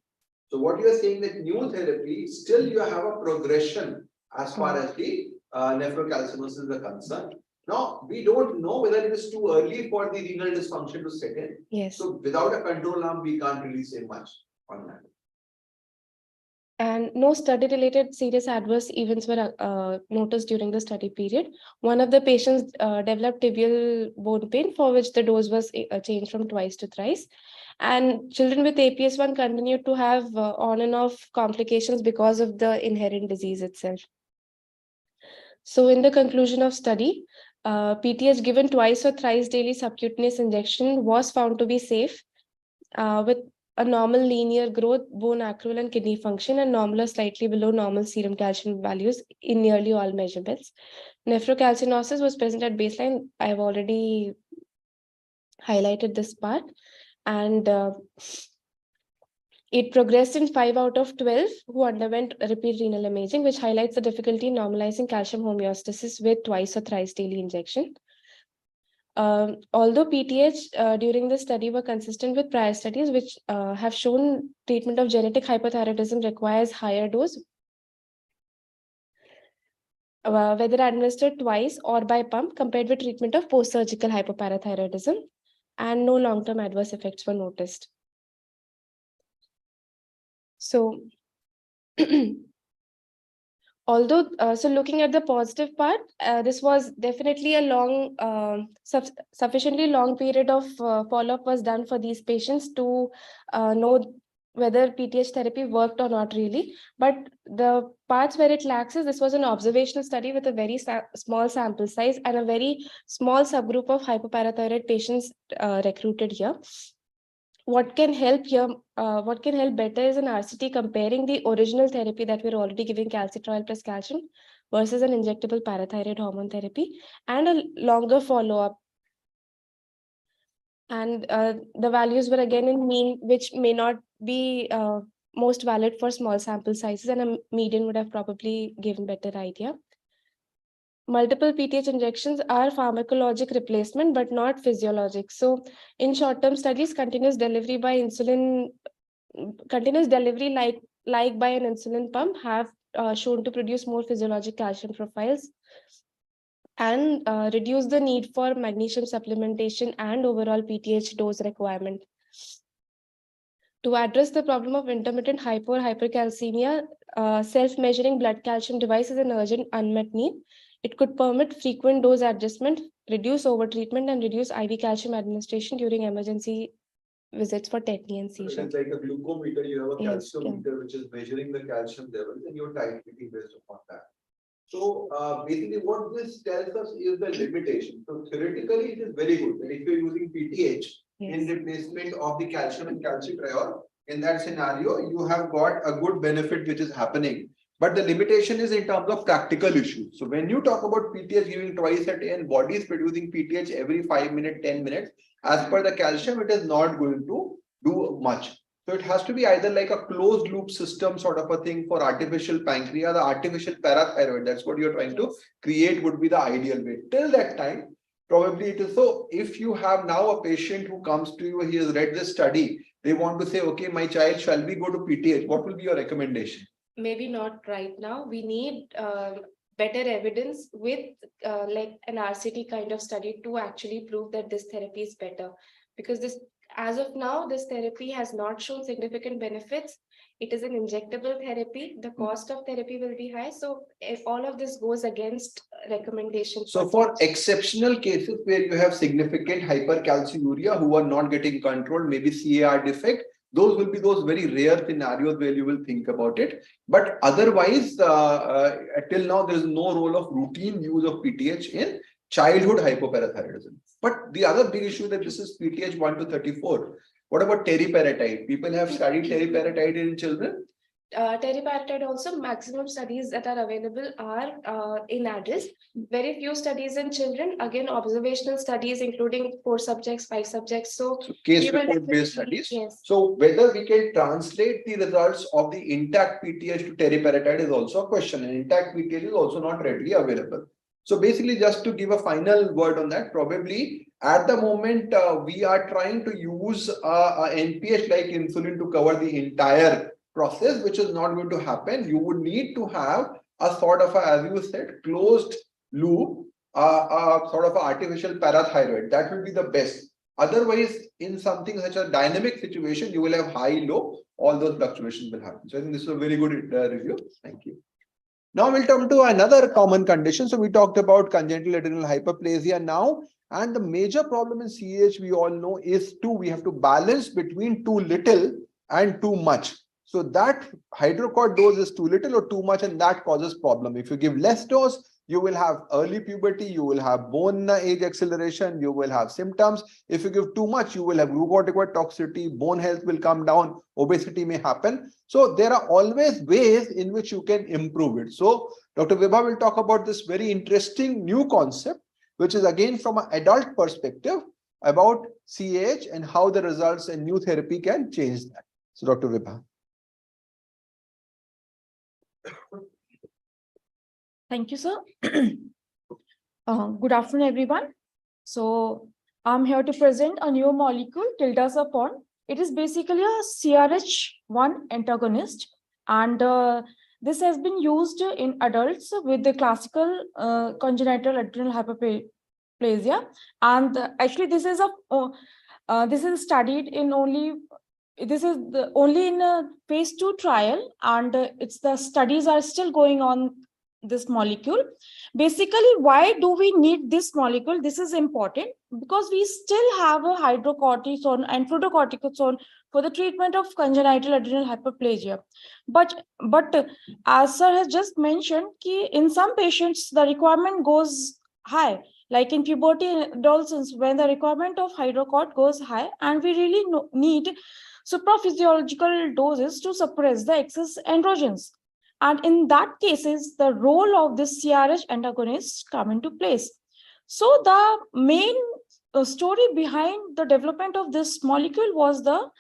So what you are saying that new therapy, still you have a progression as far as the nephrocalcinosis is concerned. Now, we don't know whether it is too early for the renal dysfunction to set in. Yes. So without a control arm, we can't really say much on that. And no study-related serious adverse events were noticed during the study period. One of the patients developed tibial bone pain, for which the dose was changed from twice to thrice. And children with APS1 continued to have on and off complications because of the inherent disease itself. So in the conclusion of study, PTH given twice or thrice daily subcutaneous injection was found to be safe with a normal linear growth, bone accrual and kidney function, and normal or slightly below normal serum calcium values in nearly all measurements. Nephrocalcinosis was present at baseline. I've already highlighted this part. And it progressed in 5 out of 12 who underwent repeat renal imaging, which highlights the difficulty in normalizing calcium homeostasis with twice or thrice daily injection. Although PTH during the study were consistent with prior studies, which have shown treatment of genetic hypothyroidism requires higher dose, whether administered twice or by pump, compared with treatment of post-surgical hypoparathyroidism, and no long-term adverse effects were noticed. So, although, so looking at the positive part, this was definitely a long, sufficiently long period of follow-up was done for these patients to know whether PTH therapy worked or not really. But the parts where it lacks is this was an observational study with a very small sample size and a very small subgroup of hypoparathyroid patients recruited here. What can help here, what can help better is an RCT comparing the original therapy that we're already giving calcitriol plus calcium versus an injectable parathyroid hormone therapy and a longer follow-up. And the values were again in mean, which may not be most valid for small sample sizes, and a median would have probably given better idea. Multiple PTH injections are pharmacologic replacement, but not physiologic. So in short-term studies, continuous delivery by insulin, continuous delivery like by an insulin pump have shown to produce more physiologic calcium profiles and reduce the need for magnesium supplementation and overall PTH dose requirement. To address the problem of intermittent hypo or hypercalcemia, self-measuring blood calcium device is an urgent unmet need. It could permit frequent dose adjustment, reduce overtreatment, and reduce IV calcium administration during emergency visits for tetany and seizure. It's like a glucometer, you have a Yes, calciometer, which is measuring the calcium levels, and you're titrating based upon that. So basically what this tells us is the limitation. So theoretically, it is very good that if you're using PTH in replacement of the calcium and calcitriol, in that scenario, you have got a good benefit which is happening. But the limitation is in terms of practical issues. So when you talk about PTH giving twice a day and body is producing PTH every 5 minutes, 10 minutes, as per the calcium, it is not going to do much. So it has to be either like a closed loop system sort of a thing for artificial pancreas, the artificial parathyroid. That's what you're trying to create would be the ideal way. Till that time, probably it is. So if you have now a patient who comes to you, he has read this study, they want to say, okay, my child, shall we go to PTH? What will be your recommendation? Maybe not right now. We need better evidence with like an RCT kind of study to actually prove that this therapy is better. Because this, as of now, this therapy has not shown significant benefits. It is an injectable therapy. The cost of therapy will be high. So if all of this goes against recommendations. So for exceptional cases where you have significant hypercalciuria who are not getting controlled, maybe CAR defect, those will be those very rare scenarios where you will think about it. But otherwise, till now, there is no role of routine use of PTH in childhood hypoparathyroidism. But the other big issue that this is PTH 1 to 34. What about teriparatide? People have studied teriparatide in children. teriparatide also, maximum studies that are available are in adults. Very few studies in children. Again, observational studies, including 4 subjects, 5 subjects. So Case we will report based definitely- studies. Yes. So whether we can translate the results of the intact PTH to teriparatide is also a question, and intact PTH is also not readily available. So basically, just to give a final word on that, probably at the moment we are trying to use a NPH like insulin to cover the entire process, which is not going to happen. You would need to have a sort of a, as you said, closed loop, sort of an artificial parathyroid. That will be the best. Otherwise, in something such a dynamic situation, you will have high, low, all those fluctuations will happen. So I think this is a very good review. Thank you. Now we'll come to another common condition. So we talked about congenital adrenal hyperplasia now, and the major problem in CAH we all know is we have to balance between too little and too much. So that hydrocort dose is too little or too much, and that causes problem. If you give less dose, you will have early puberty, you will have bone age acceleration, you will have symptoms. If you give too much, you will have glucocorticoid toxicity, bone health will come down, obesity may happen. So there are always ways in which you can improve it. So Dr. Vibha will talk about this very interesting new concept, which is again from an adult perspective about CAH and how the results and new therapy can change that. So Dr. Vibha. Thank you, sir. Good afternoon, everyone. So I'm here to present a new molecule, tildacerfont. It is basically a CRH1 antagonist, and this has been used in adults with the classical congenital adrenal hyperplasia. And actually, this is studied in only. This is only in a phase 2 trial, and it's the studies are still going on this molecule. Basically, why do we need this molecule? This is important because we still have a hydrocortisone and fluorocortisone for the treatment of congenital adrenal hyperplasia. But as sir has just mentioned, in some patients the requirement goes high, like in puberty adolescents, when the requirement of hydrocort goes high, and we really need supraphysiological doses to suppress the excess androgens. And in that cases, the role of this CRH antagonists come into place. So the main story behind the development of this molecule was to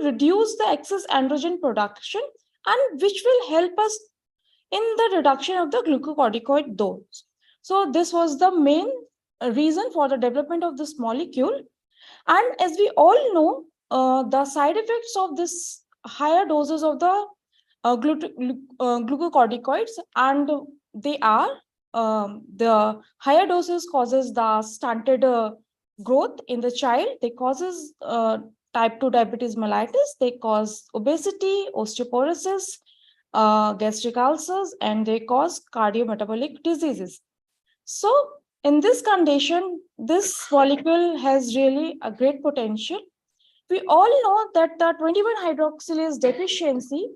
reduce the excess androgen production, and which will help us in the reduction of the glucocorticoid dose. So this was the main reason for the development of this molecule. And as we all know, the side effects of this higher doses of the glucocorticoids, and they are the higher doses causes the stunted growth in the child. They causes type 2 diabetes mellitus. They cause obesity, osteoporosis, gastric ulcers, and they cause cardiometabolic diseases. So in this condition, this molecule has really a great potential. We all know that the 21-hydroxylase deficiency,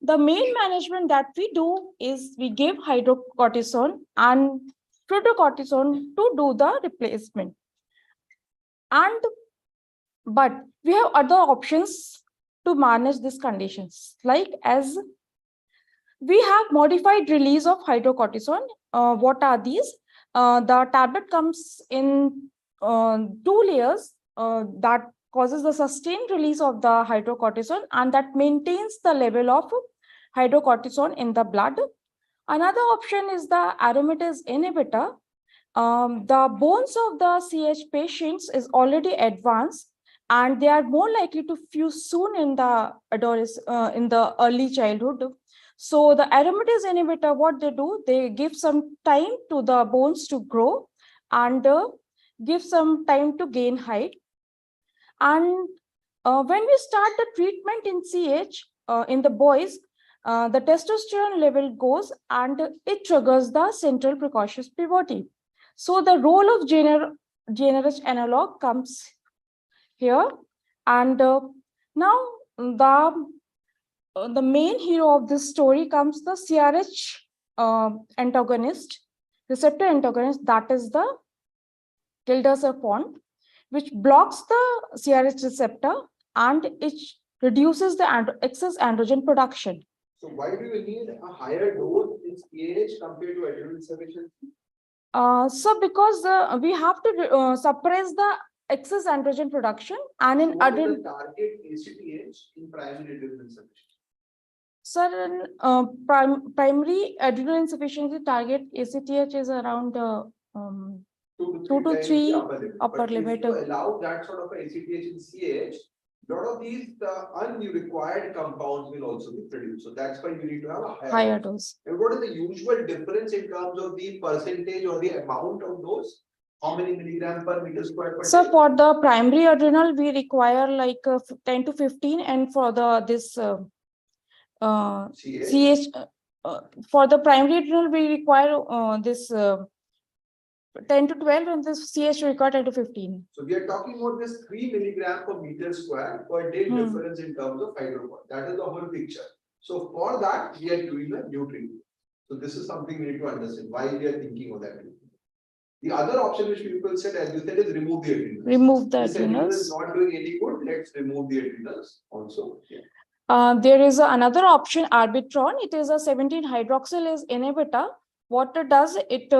the main management that we do is we give hydrocortisone and fluorocortisone to do the replacement. But we have other options to manage these conditions, like as we have modified release of hydrocortisone. What are these? The tablet comes in 2 layers that causes the sustained release of the hydrocortisone, and that maintains the level of hydrocortisone in the blood. Another option is the aromatase inhibitor. The bones of the CH patients is already advanced, and they are more likely to fuse soon in the early childhood. So the aromatase inhibitor, what they do, they give some time to the bones to grow and give some time to gain height. And when we start the treatment in CH, in the boys, the testosterone level goes and it triggers the central precocious puberty. So the role of GnRH analog comes here. And now the main hero of this story comes the CRH receptor antagonist, that is the tildacerfont, which blocks the CRH receptor and it reduces the excess androgen production. So why do you need a higher dose in CAH compared to adrenal insufficiency? So because we have to suppress the excess androgen production, and in What is adrenal, the target ACTH in primary adrenal insufficiency? sir, in primary adrenal insufficiency target ACTH is around 2 to times 3 the upper limit. upper But limit. if you allow that sort of a ACTH in CAH, lot of these unrequired compounds will also be produced. So that's why you need to have a Higher dose. And what is the usual difference in terms of the percentage or the amount of dose? How many milligram per meter square per So day? for the primary adrenal, we require like 10 to 15, and for the this CH for the primary adrenal, we require this 10 to 12, and this CH require 10 to 15. So we are talking about this 3 milligram per meter square per day difference in terms of hydrocarbon. That is the whole picture. So for that, we are doing a new treatment. So this is something we need to understand why we are thinking of that. The other option which people said, as you said, is remove the adrenals. Remove the This adrenal is adrenals. not doing any good. Let's remove the adrenals also. Yeah. There is another option, Arbitron. It is a 17-hydroxylase inhibitor. What it does, it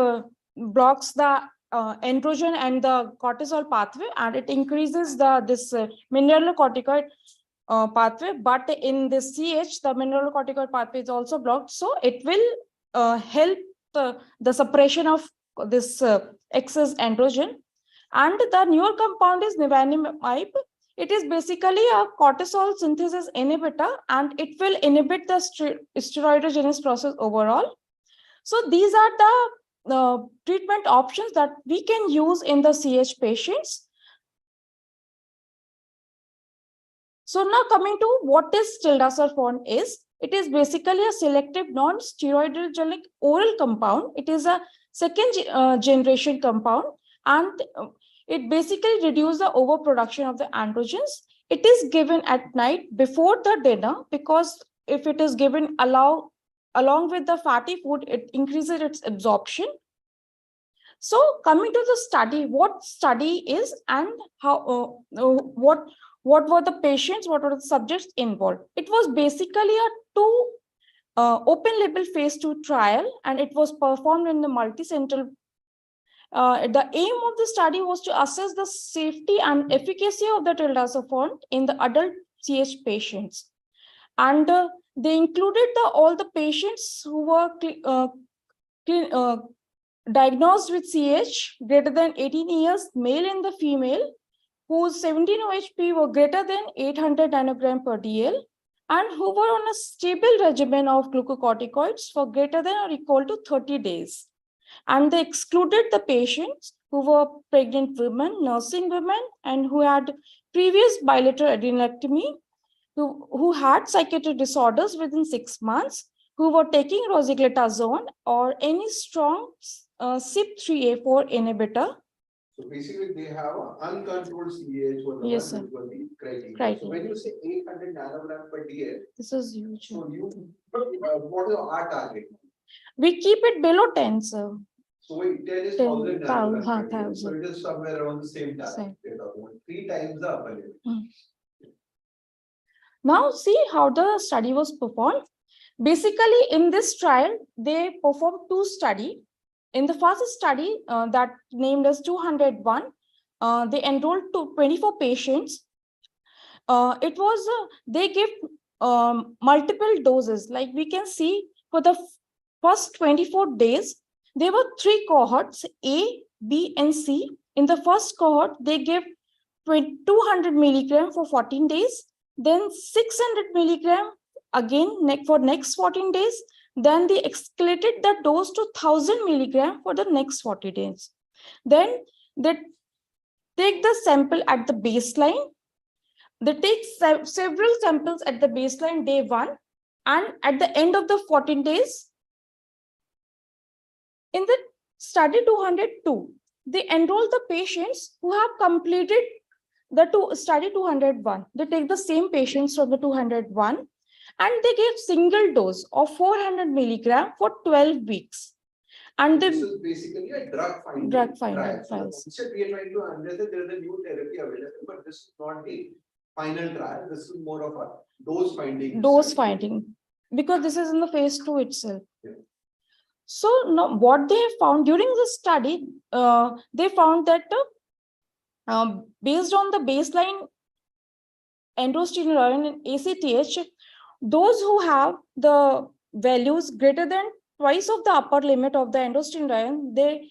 blocks the androgen and the cortisol pathway, and it increases this mineralocorticoid pathway. But in this CH, the mineralocorticoid pathway is also blocked, so it will help the suppression of this excess androgen. And the newer compound is nivalimab. It is basically a cortisol synthesis inhibitor, and it will inhibit the steroidogenesis process overall. So these are the treatment options that we can use in the CH patients. So now coming to what is tildacerfont is, it is basically a selective non-steroidogenic oral compound. It is a second generation compound, and it basically reduces the overproduction of the androgens. It is given at night before the dinner, because if it is given along with the fatty food, it increases its absorption. So coming to the study, what study is and how what were the patients, what were the subjects involved? It was basically a open label phase 2 trial, and it was performed in the multicenter. The aim of the study was to assess the safety and efficacy of the tildacerfont in the adult CH patients. And they included all the patients who were diagnosed with CH greater than 18 years, male and the female, whose 17-OHP were greater than 800 nanogram per dl, and who were on a stable regimen of glucocorticoids for greater than or equal to 30 days. And they excluded the patients who were pregnant women, nursing women, and who had previous bilateral adrenalectomy, who had psychiatric disorders within 6 months, who were taking rosiglitazone or any strong CYP3A4 inhibitor. So basically, they have an uncontrolled CAH for the Yes, one sir. which was the criteria. Criteria. So when you say 800 nanogram per dl, This is huge. so what is our target? We keep it below 10, sir. So 10 is 10, 1000 nanogram per dl. 1000. So it is somewhere around the same target. Same. We're talking about 3 times the upper limit. Now see how the study was performed. Basically, in this trial, they performed 2 studies. In the first study that named as 201, they enrolled 24 patients. It was they gave multiple doses. Like we can see, for the first 24 days, there were 3 cohorts, A, B, and C. In the first cohort, they gave 200 milligram for 14 days, then 600 milligram again for next 14 days. Then they escalated the dose to 1000 milligram for the next 40 days. Then they take the sample at the baseline. They take several samples at the baseline day 1, and at the end of the 14 days, in the study 202, they enroll the patients who have completed the study 201. They take the same patients from the 201, and they give single dose of 400 milligram for 12 weeks. And this is basically a drug finding trial. trials. So we are trying to understand there is a new therapy available, but this is not the final trial. This is more of a dose finding. Dose finding. because this is in the phase 2 itself. Yeah. So now what they have found during the study, they found that based on the baseline androstenedione and ACTH, those who have the values greater than twice of the upper limit of the androstenedione, they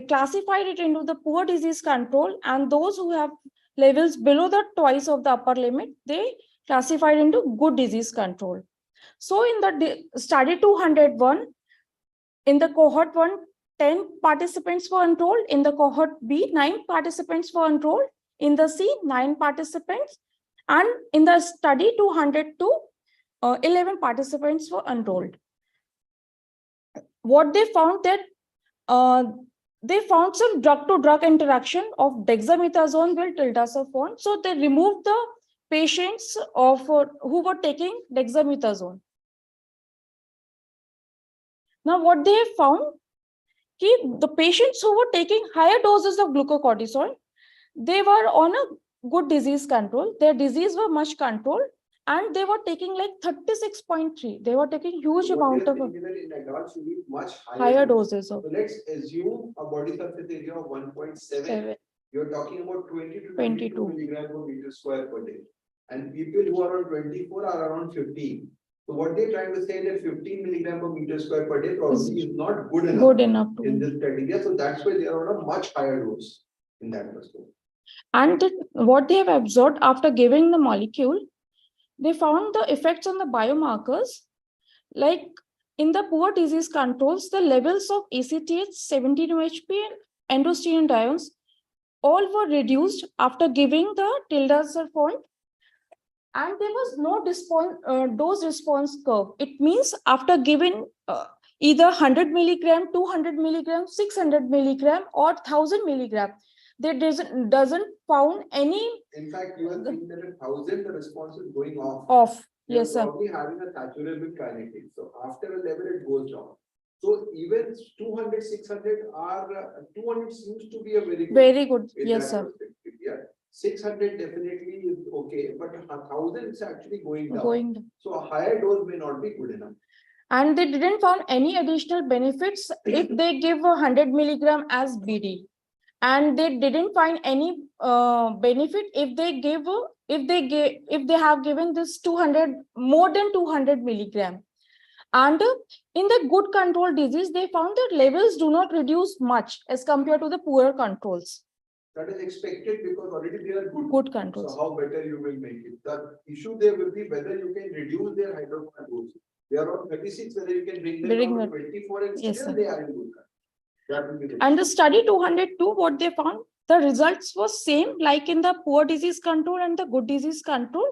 classified it into the poor disease control, and those who have levels below the twice of the upper limit, they classified into good disease control. So in the study 201, in the cohort 1, 10 participants were enrolled. In the cohort B, 9 participants were enrolled. In the C, 9 participants. And in the study 202, 11 participants were enrolled. What they found that they found some drug-to-drug interaction of dexamethasone with tildacerfont. So they removed the patients who were taking dexamethasone. Now, what they have found, the patients who were taking higher doses of glucocorticoid, they were on a good disease control. Their disease were much controlled, and they were taking like 36.3. They were taking huge amount of in adults you need much higher doses of. So let's assume a body surface area of 1.7. 7. You're talking about 20 to 22 22 milligrams per meter square per day. And people who are on 24 are around 15. So what they're trying to say that 15 milligrams per meter square per day probably is not good enough, in this criteria. So that's why they are on a much higher dose in that perspective. And what they have observed after giving the molecule, they found the effects on the biomarkers. Like in the poor disease controls, the levels of ACTH, 17-OHP, and androstenediones all were reduced after giving the tildacerfont, and there was no dose response curve. It means after giving either 100 milligram, 200 milligram, 600 milligram, or 1000 milligram, there doesn't found any. In fact, you are seeing that at 1000 the response is going off. Yes, sir. Probably having a saturated kinetics. So after a level it goes down. So even 200, 600 are 200 seems to be a very good. Yes, sir. Yeah. 600 definitely is okay, but 1000 is actually going down. So a higher dose may not be good enough. And they didn't found any additional benefits if they give 100 milligram as BD. And they didn't find any benefit if they have given this 200 more than 200 milligram. And in the good control disease, they found that levels do not reduce much as compared to the poor controls. That is expected because already they are good controls. So how better you will make it? The issue there will be whether you can reduce their hydroquinone dose. They are on 36, whether you can bring them down to 24 and still they are in good control. And the study 202, what they found, the results were same like in the poor disease control and the good disease control.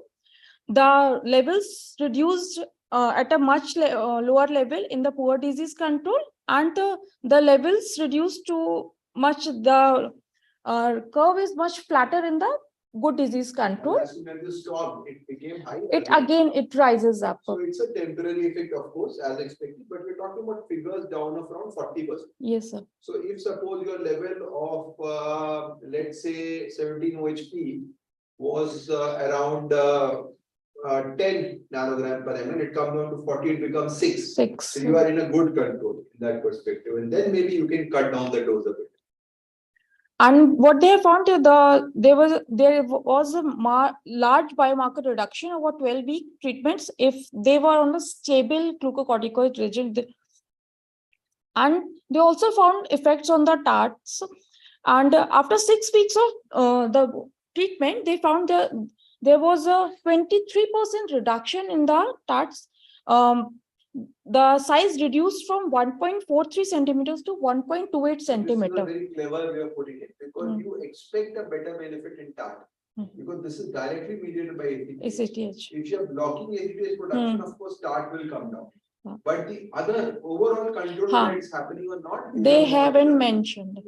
The levels reduced at a much lower level in the poor disease control, and the levels reduced to much, the curve is much flatter in the good disease control. As soon as you stop, it became high. It rises up. So it's a temporary effect, of course, as expected, but we're talking about figures down of around 40%. Yes, sir. So if suppose your level of, let's say 17 OHP was around 10 nanogram per ml, it comes down to 40, it becomes 6. So you are in a good control in that perspective, and then maybe you can cut down the dose a bit. And what they found, there was a large biomarker reduction over 12-week treatments if they were on a stable glucocorticoid regime. And they also found effects on the TARTs. And after 6 weeks of the treatment, they found that there was a 23% reduction in the TARTs. The size reduced from 1.43 centimeters to 1.28 centimeters. This is a very clever way of putting it, because you expect a better benefit in TART, because this is directly mediated by ACTH. If you are blocking ACTH production, of course, TART will come down. But the other overall control that is happening or not, they haven't mentioned.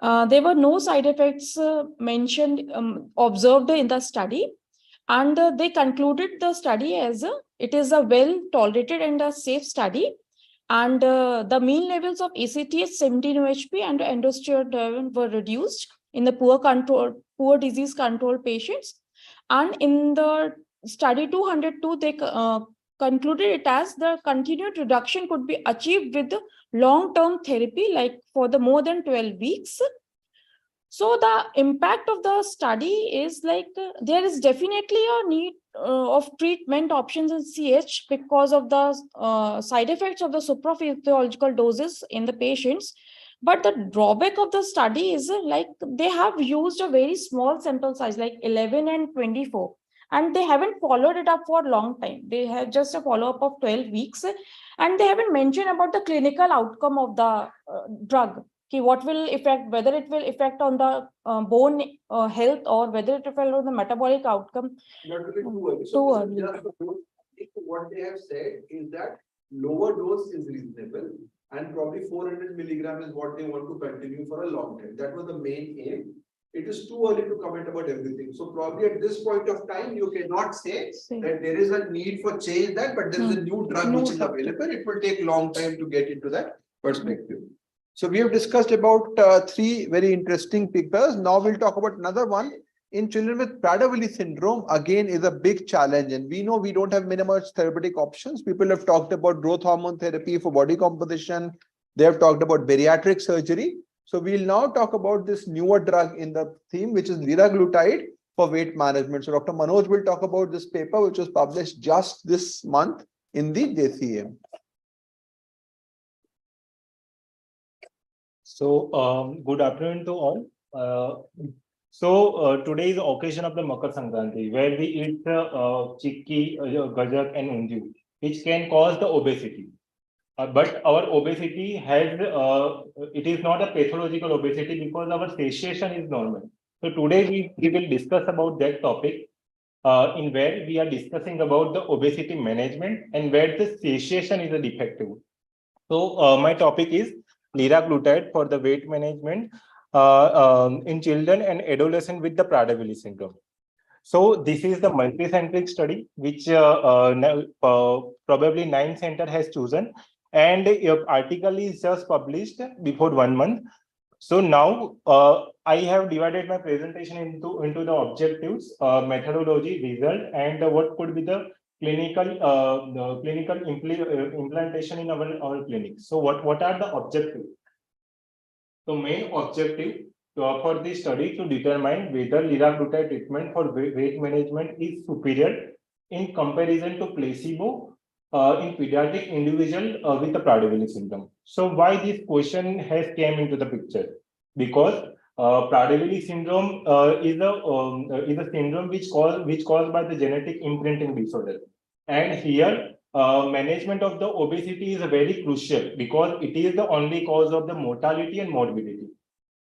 There were no side effects mentioned, observed in the study. And they concluded the study as it is a well tolerated and a safe study. And the mean levels of ACTH, 17 OHP, and androstenedione were reduced in the poor disease control patients. And in the study 202, they concluded it as the continued reduction could be achieved with the long-term therapy, like for the more than 12 weeks. So the impact of the study is like there is definitely a need of treatment options in CH because of the side effects of the supraphysiological doses in the patients. But the drawback of the study is like they have used a very small sample size, like 11 and 24, and they haven't followed it up for a long time. They have just a follow-up of 12 weeks, and they haven't mentioned about the clinical outcome of the drug. What will affect, whether it will affect on the bone health, or whether it will on the metabolic outcome. Not to be too early. Too So early. what they have said is that lower dose is reasonable, and probably 400 milligram is what they want to continue for a long time. That was the main aim. It is too early to comment about everything. So probably at this point of time, you cannot say that there is a need for change that, but there is a new drug which is available. It will take long time to get into that perspective. So we have discussed about three very interesting papers. Now we'll talk about another one. In children with Prader-Willi syndrome, again, is a big challenge. And we know we don't have many much therapeutic options. People have talked about growth hormone therapy for body composition. They have talked about bariatric surgery. So we'll now talk about this newer drug in the theme, which is liraglutide for weight management. So Dr. Manoj will talk about this paper, which was published just this month in the JCM. So, good afternoon to all. Today is the occasion of the Makar Sankranti, where we eat chikki, gajak, and unju, which can cause the obesity. But our obesity has, it is not a pathological obesity because our satiation is normal. So today we will discuss about that topic, in where we are discussing about the obesity management and where the satiation is a defective. So my topic is liraglutide for the weight management in children and adolescents with the Prader-Willi syndrome. So this is the multicentric study, which probably 9 center has chosen, and your article is just published before 1 month. So now I have divided my presentation into the objectives, methodology, result, and what could be the clinical implementation in our clinic. So what are the objectives? So main objective for this study to determine whether liraglutide treatment for weight management is superior in comparison to placebo in pediatric individual with the Prader-Willi syndrome. So why this question has came into the picture? Because Prader-Willi syndrome is a syndrome which caused by the genetic imprinting disorder, and here management of the obesity is very crucial because it is the only cause of the mortality and morbidity.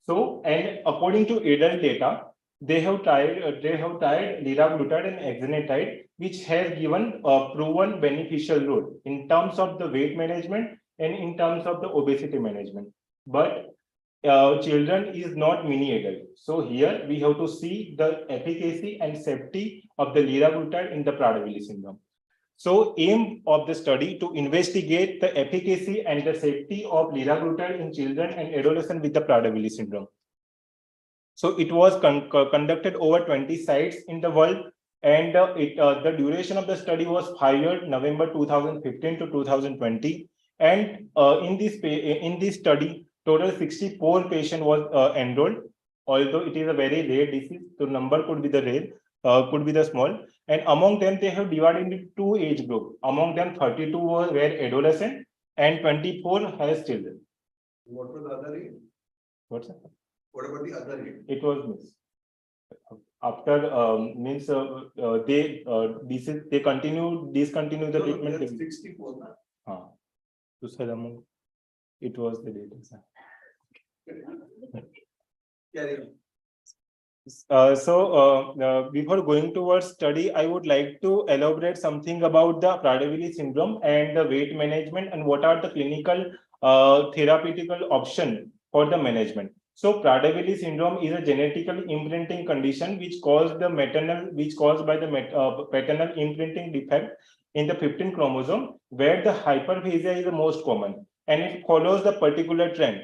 So, and according to adult data, they have tried liraglutide and exenatide, which has given a proven beneficial role in terms of the weight management and in terms of the obesity management. But children is not mini adult. So here we have to see the efficacy and safety of the liraglutide in the Prader-Willi syndrome. So aim of the study to investigate the efficacy and the safety of liraglutide in children and adolescents with the Prader-Willi syndrome. So it was conducted over 20 sites in the world, and the duration of the study was 5 years, November 2015 to 2020. And in this study, total 64 patients was enrolled. Although it is a very rare disease, the number could be the rare, could be the small. And among them, they have divided into 2 age groups. Among them, 32 were adolescent and 24 has children. What was the other age? What's that? What about the other age? It was missed. After they discontinue the treatment. 64. It was the data. Before going towards study, I would like to elaborate something about the Prader-Willi syndrome and the weight management and what are the clinical therapeutical option for the management. So Prader-Willi syndrome is a genetically imprinting condition which caused by the paternal imprinting defect in the 15th chromosome, where the hyperphagia is the most common, and it follows the particular trend.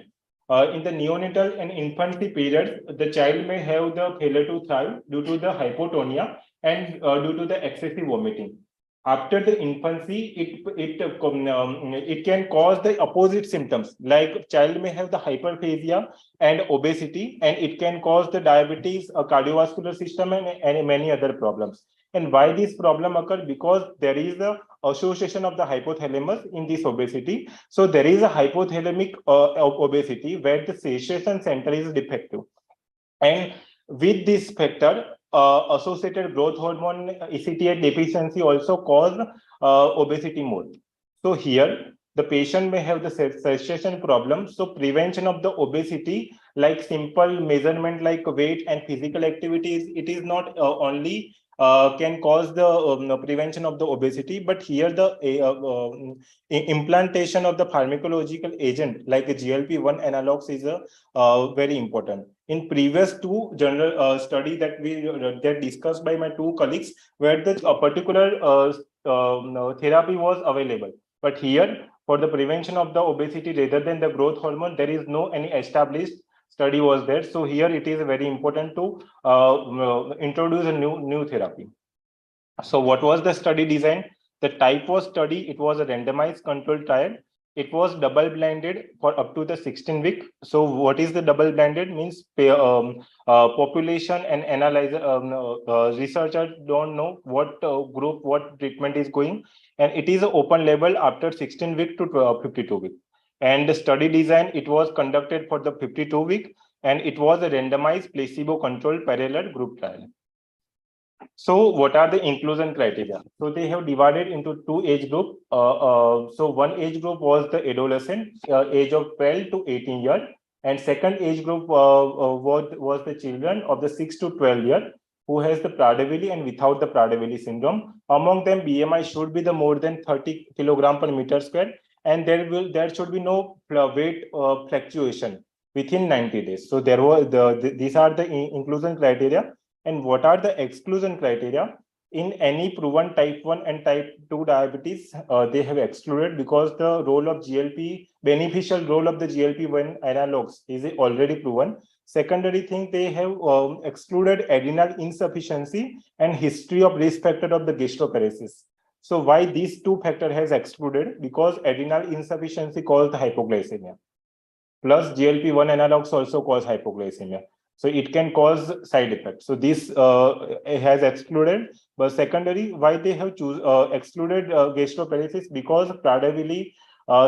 In the neonatal and infancy period, the child may have the failure to thrive due to the hypotonia and due to the excessive vomiting. After the infancy, it can cause the opposite symptoms, like child may have the hyperphagia and obesity, and it can cause the diabetes, cardiovascular system, and many other problems. And why this problem occur? Because there is a association of the hypothalamus in this obesity. So there is a hypothalamic obesity where the satiation center is defective. And with this factor, associated growth hormone ECTA deficiency also cause obesity more. So here, the patient may have the satiation problem. So prevention of the obesity, like simple measurement like weight and physical activities, it is not only can cause the prevention of the obesity, but here the implantation of the pharmacological agent like a GLP-1 analogs is very important. In previous two journal study that we that discussed by my two colleagues, where the particular therapy was available, but here for the prevention of the obesity rather than the growth hormone, there is no any established study was there. So here it is very important to introduce a new therapy. So what was the study design? The type was study, it was a randomized controlled trial. It was double blinded for up to the 16 week. So what is the double blinded means? Population and analyzer researcher don't know what group, what treatment is going, and it is an open label after 16 week to 52 week. And the study design, it was conducted for the 52 week, and it was a randomized placebo controlled parallel group trial. So what are the inclusion criteria? So they have divided into two age group. So one age group was the adolescent, age of 12 to 18 years, and second age group was the children of the 6 to 12 year who has the Prader-Willi and without the Prader-Willi syndrome. Among them, BMI should be the more than 30 kilogram per meter square, and there should be no weight fluctuation within 90 days. So these are the inclusion criteria. And what are the exclusion criteria? In any proven type 1 and type 2 diabetes, they have excluded because the role of beneficial role of the GLP-1 analogs is already proven. Secondary thing, they have excluded adrenal insufficiency and history of risk factor of the gastroparesis. So why these two factors has excluded? Because adrenal insufficiency caused hypoglycemia. Plus GLP-1 analogs also cause hypoglycemia. So it can cause side effects. So this has excluded. But secondary, why they have excluded gastroparesis? Because Prader-Willi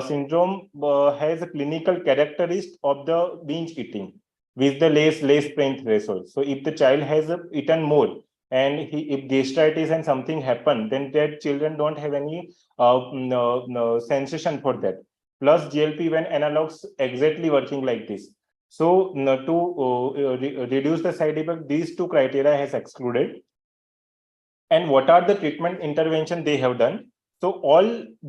syndrome has a clinical characteristic of the binge eating with the less pain threshold. So if the child has eaten more, and if gastritis and something happen, then that children don't have any sensation for that. Plus GLP-1 analogs exactly working like this. So to reduce the side effect, these two criteria has excluded. And what are the treatment intervention they have done? So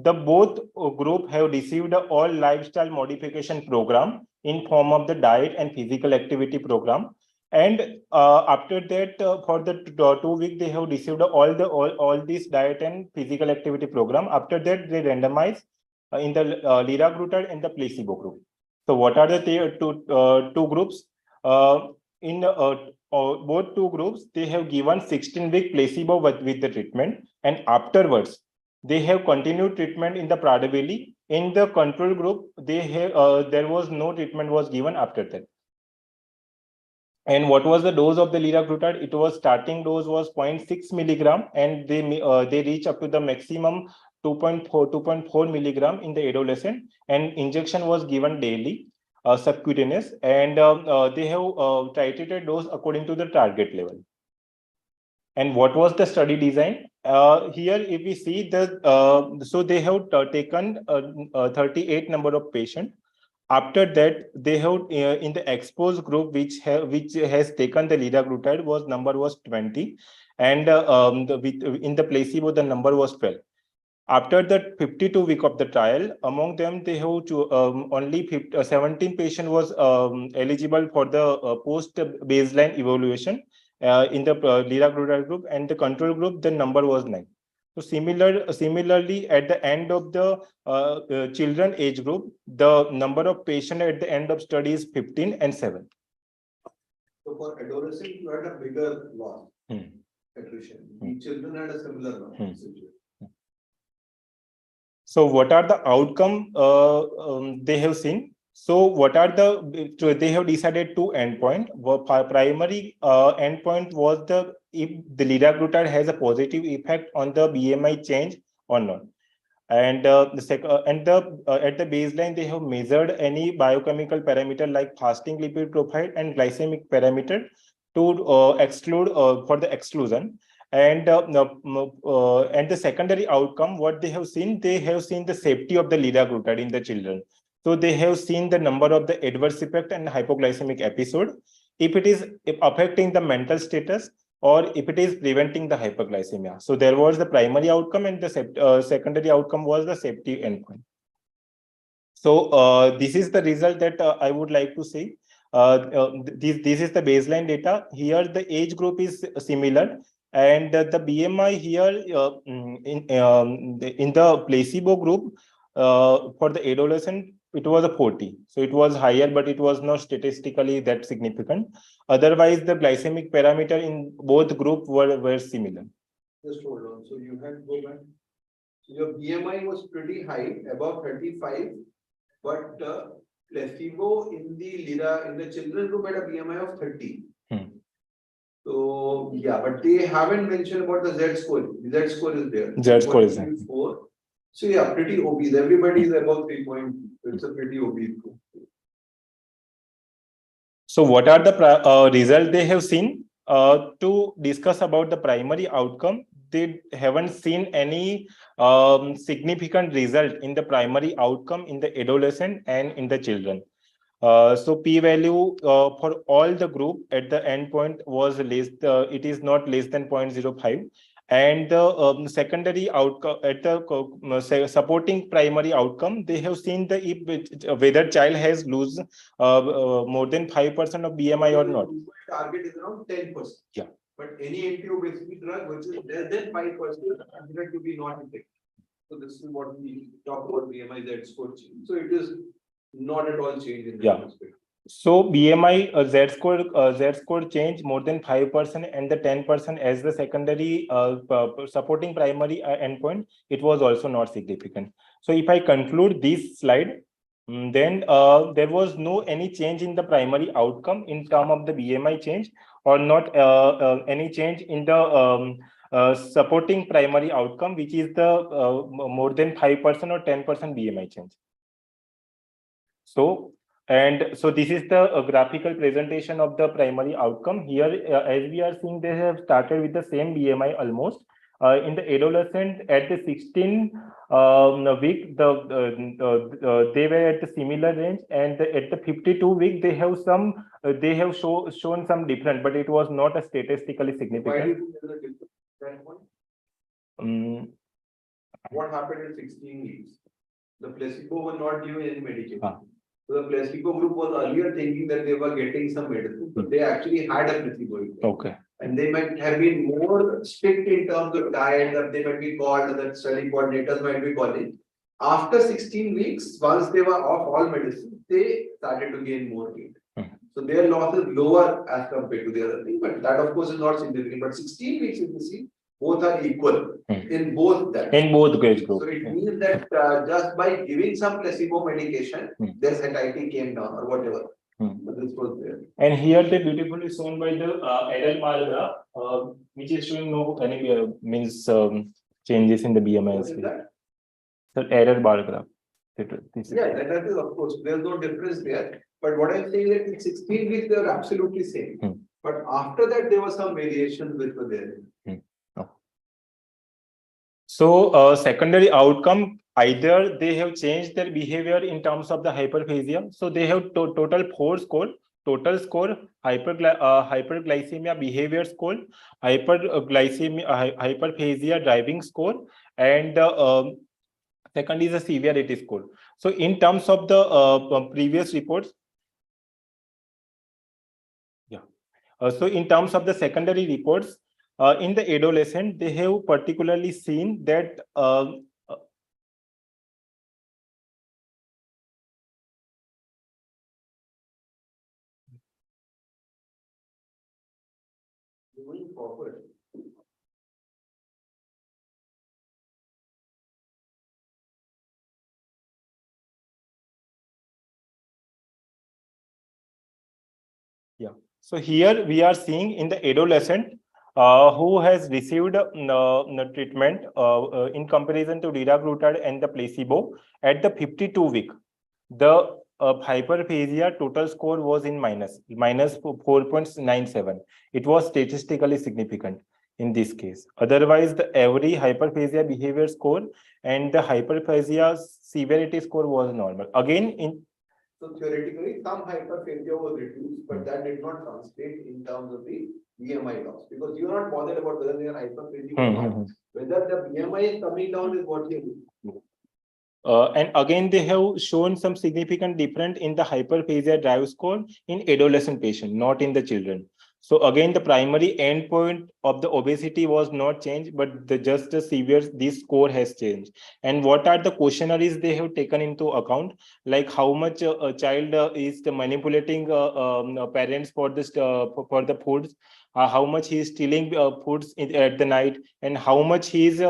both group have received all lifestyle modification program in form of the diet and physical activity program. And after that, for the 2 week, they have received all this diet and physical activity program. After that, they randomize in the liraglutide and the placebo group. So what are the two groups? In both two groups, they have given 16-week placebo with the treatment, and afterwards, they have continued treatment in the Prader-Willi. In the control group, they have there was no treatment was given after that. And what was the dose of the liraglutide? It was starting dose was 0.6 milligram, and they reach up to the maximum 2.4 milligram in the adolescent, and injection was given daily, subcutaneous, and they have titrated dose according to the target level. And what was the study design? Here, if we see so they have taken 38 number of patients. After that, they have in the exposed group, which has taken the liraglutide, number was 20, and in the placebo, the number was 12. After the 52 week of the trial, among them, they have only 17 patient was eligible for the post baseline evaluation in the liraglutide group, and the control group, the number was 9. So similarly, at the end of the children age group, the number of patients at the end of study is 15 and 7. So for adolescent, you had a bigger loss, attrition. The children had a similar loss. So what are the outcome they have seen? So what are they have decided two endpoint. Primary endpoint was if the liraglutide has a positive effect on the BMI change or not. And at the baseline, they have measured any biochemical parameter like fasting lipid profile and glycemic parameter to exclude for the exclusion. And the secondary outcome, what they have seen the safety of the liraglutide in the children. So they have seen the number of the adverse effect and hypoglycemic episode, if it is affecting the mental status, or if it is preventing the hyperglycemia. So there was the primary outcome, and the secondary outcome was the safety endpoint. So this is the result that I would like to say. This is the baseline data. Here the age group is similar, and the BMI here in the placebo group for the adolescent, it was a 40. So it was higher, but it was not statistically that significant. Otherwise, the glycemic parameter in both groups were similar. Just hold on. So you had go back. So your BMI was pretty high, above 35, but placebo in the children group had a BMI of 30. So yeah, but they haven't mentioned about the Z score. The Z score is there. Z score is there. 4. So yeah, pretty obese. Everybody is above 3.2. It's a pretty obese group. So what are the results they have seen? To discuss about the primary outcome, they haven't seen any significant result in the primary outcome in the adolescent and in the children. So p-value for all the group at the endpoint was it is not less than 0.05. And the secondary outcome at the supporting primary outcome, they have seen whether child has lose more than 5% of BMI or not. Target is around 10%. Yeah. But any anti-obesity drug which is less than 5% is considered to be not effective. So this is what we talk about BMI Z score change. So it is not at all change in that aspect. So BMI Z score change more than 5% and the 10% as the secondary supporting primary endpoint, it was also not significant. So if I conclude this slide, then there was no any change in the primary outcome in terms of the BMI change, or not any change in the supporting primary outcome, which is the more than 5% or 10% BMI change. So this is the graphical presentation of the primary outcome. Here, as we are seeing, they have started with the same BMI almost. In the adolescent, at the 16 week, they were at the similar range, and at the 52 week, they have shown some difference, but it was not a statistically significant. What happened in 16 weeks? The placebo was not given any medication. So the placebo group was earlier thinking that they were getting some medicine, but they actually had a placebo effect. Okay. And they might have been more strict in terms of diet, that they might be called, that study coordinators might be calling. After 16 weeks, once they were off all medicine, they started to gain more weight. So their loss is lower as compared to the other thing, but that of course is not significant. But 16 weeks, if you see, both are equal in both that. In both age groups. So it means that just by giving some placebo medication, their satiety came down or whatever. This was there. And here they beautifully shown by the error bar graph, which is showing no any changes in the BMI. What is that? So error bar graph. Yeah, that is of course there's no difference there. But what I'm saying that in 16 weeks they were absolutely same. But after that there were some variations which were there. So secondary outcome, either they have changed their behavior in terms of the hyperphagia. So they have total 4 score: total score, hyperglycemia behavior score, hyperphagia driving score, and second is the severity score. So in terms of the previous reports, so in terms of the secondary reports, in the adolescent, they have particularly seen that Moving forward. So here we are seeing in the adolescent who has received treatment in comparison to liraglutide and the placebo at the 52-week. The hyperphagia total score was in minus 4.97. It was statistically significant in this case. Otherwise, the every hyperphagia behavior score and the hyperphagia severity score was normal. Again, in So theoretically, some hyperphagia was reduced, but that did not translate in terms of the BMI loss because you are not bothered about whether they are hyperphagic or not. Whether the BMI is coming down is what you do. And again, they have shown some significant difference in the hyperphagia drive score in adolescent patient, not in the children. So again, the primary endpoint of the obesity was not changed, but just the severe, this score has changed. And what are the questionnaires they have taken into account? Like how much a child is manipulating parents for this for the foods, how much he is stealing foods at the night, and how much he is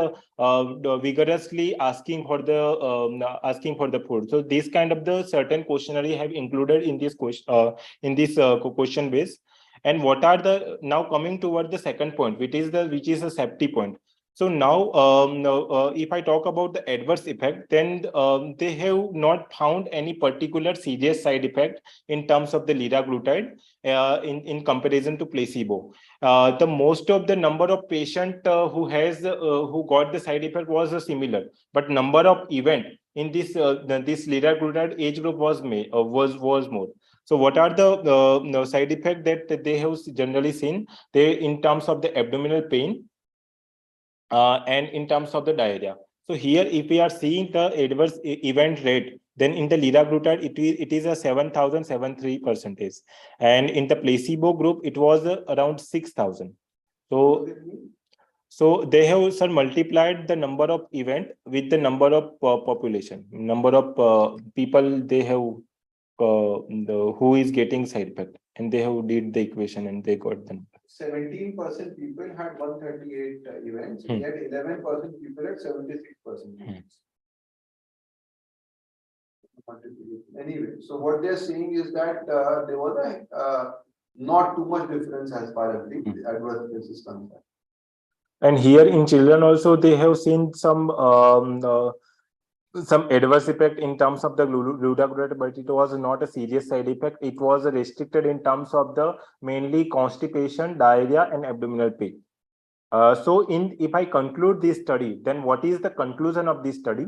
vigorously asking for the food. So these kind of the certain questionnaire have included in this question question base. And what are the now coming toward the second point, which is a safety point. So now, if I talk about the adverse effect, then they have not found any particular serious side effect in terms of the liraglutide in comparison to placebo. The most of the number of patient who got the side effect was similar, but number of event in this liraglutide age group was more. So what are the side effects that they have generally seen? They in terms of the abdominal pain and in terms of the diarrhea. So here, if we are seeing the adverse event rate, then in the liraglutide, it is a 7,073%, and in the placebo group, it was around 6,000. So they have multiplied the number of event with the number of population, number of people they have who is getting side effect, and they have did the equation and they got them. 17% people had 138 events, yet 11% people had 76%. Anyway, so what they're saying is that there was a not too much difference as far as the adverse effects is concerned. And here in children also, they have seen some adverse effect in terms of the glutathione, but it was not a serious side effect. It was restricted in terms of the mainly constipation, diarrhea, and abdominal pain. So if I conclude this study, then what is the conclusion of this study?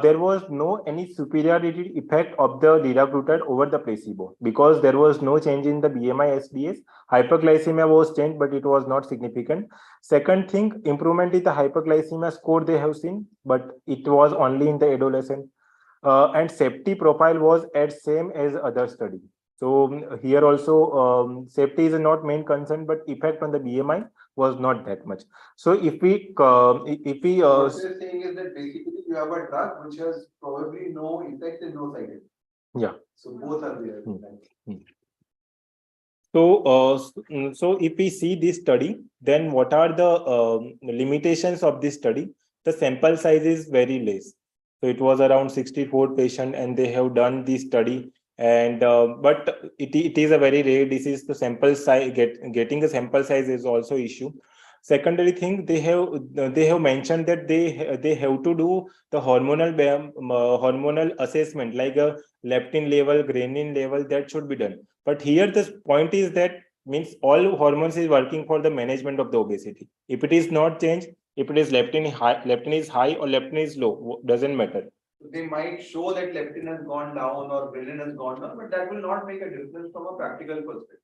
There was no any superiority effect of the liraglutide over the placebo because there was no change in the BMI SDS. Hyperglycemia was changed, but it was not significant. Second thing, improvement in the hyperglycemia score they have seen, but it was only in the adolescent. And safety profile was as same as other study. So here also safety is not main concern, but effect on the BMI was not that much. So if we what you're saying is that basically you have a drug which has probably no effect and no side effect. Yeah. So both are there. So if we see this study, then what are the limitations of this study? The sample size is very less. So it was around 64 patients, and they have done this study. And but it is a very rare disease. The sample size getting a sample size is also issue. Secondary thing, they have mentioned that they have to do the hormonal assessment like a leptin level, granin level, that should be done. But here the point is that means all hormones is working for the management of the obesity. If it is not changed, if it is leptin is high or leptin is low, doesn't matter. They might show that leptin has gone down or ghrelin has gone down, but that will not make a difference from a practical perspective.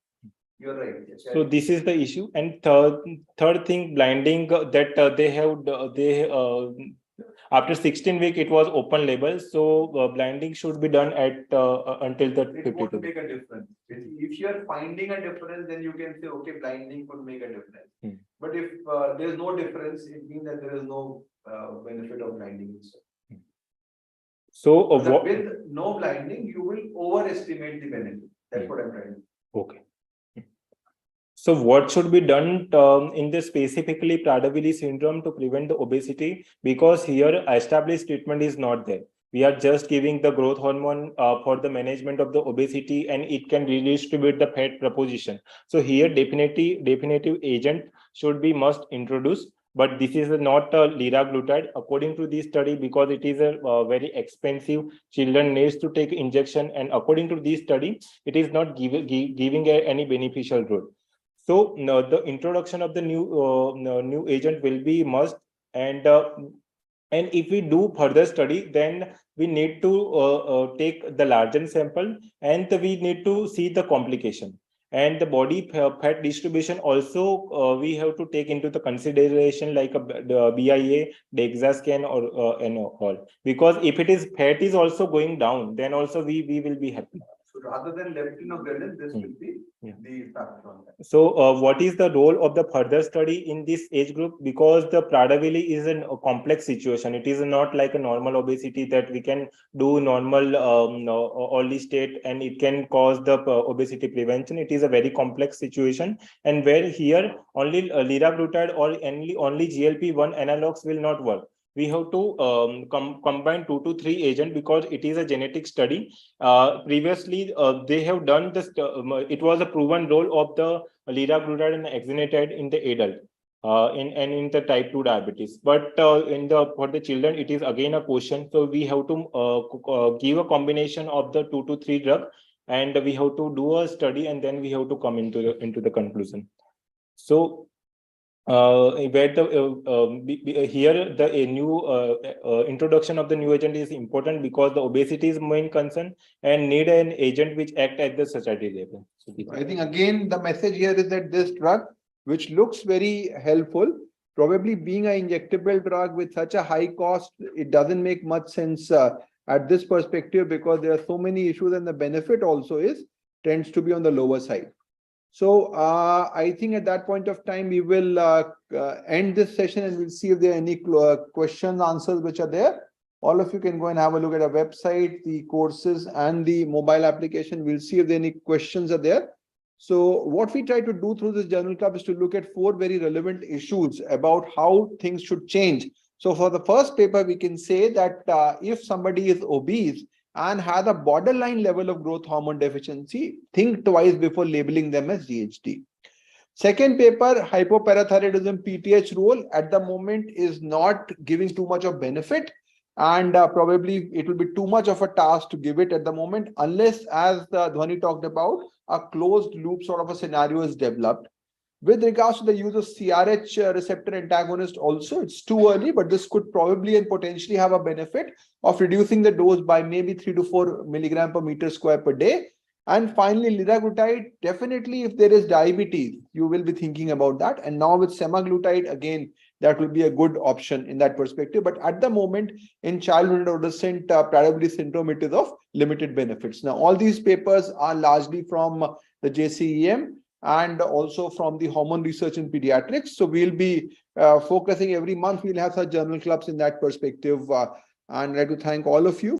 You're right. Yes. So this is the issue. And third thing, blinding that they have after 16 week it was open label. So blinding should be done at until the 52. It won't make a difference. If you're finding a difference, then you can say, okay, blinding could make a difference. But if there's no difference, it means that there is no benefit of blinding itself. So with no blinding, you will overestimate the benefit. That's what I'm trying to say. Okay. So what should be done in the specifically Prader-Willi syndrome to prevent the obesity? Because here established treatment is not there. We are just giving the growth hormone for the management of the obesity, and it can redistribute the fat proposition. So here definitive agent should be must introduce, but this is not a liraglutide according to this study, because it is a very expensive. Children needs to take injection, and according to this study, it is not giving any beneficial role. So no, the introduction of the new agent will be must, and if we do further study, then we need to take the larger sample, and we need to see the complication. And the body fat distribution also we have to take into the consideration, like the BIA, DEXA scan, or and all. Because if it is fat is also going down, then also we will be happy. So rather than leptinoghrelin, this will be Yeah. the factor on that. So what is the role of the further study in this age group? Because the Prader-Willi is a complex situation. It is not like a normal obesity that we can do normal early state and it can cause the obesity prevention. It is a very complex situation, and where here only liraglutide or only GLP-1 analogs will not work. We have to combine 2 to 3 agents, because it is a genetic study. Previously, they have done this. It was a proven role of the liraglutide and exenatide in the adult, in the type 2 diabetes. But for the children, it is again a question. So we have to give a combination of the 2 to 3 drug, and we have to do a study, and then we have to come into the conclusion. So where the here the new introduction of the new agent is important, because the obesity is main concern and need an agent which act at the society level. So I think again the message here is that this drug, which looks very helpful, probably being an injectable drug with such a high cost, it doesn't make much sense at this perspective, because there are so many issues, and the benefit also tends to be on the lower side. So I think at that point of time, we will end this session, and we'll see if there are any questions, answers which are there. All of you can go and have a look at our website, the courses and the mobile application. We'll see if there are any questions are there. So what we try to do through this journal club is to look at 4 very relevant issues about how things should change. So for the first paper, we can say that if somebody is obese and has a borderline level of growth hormone deficiency, think twice before labeling them as GHD. Second paper, hypoparathyroidism PTH role at the moment is not giving too much of benefit, and probably it will be too much of a task to give it at the moment, unless, as Dhwani talked about, a closed loop sort of a scenario is developed. With regards to the use of CRH receptor antagonist also, it's too early, but this could probably and potentially have a benefit of reducing the dose by maybe 3 to 4 milligram per meter square per day. And finally, liraglutide, definitely if there is diabetes, you will be thinking about that. And now with semaglutide, again, that will be a good option in that perspective. But at the moment, in childhood and adolescent Prader-Willi syndrome, it is of limited benefits. Now, all these papers are largely from the JCEM and also from the hormone research in pediatrics. So we'll be focusing every month. We'll have such journal clubs in that perspective. And I'd like to thank all of you.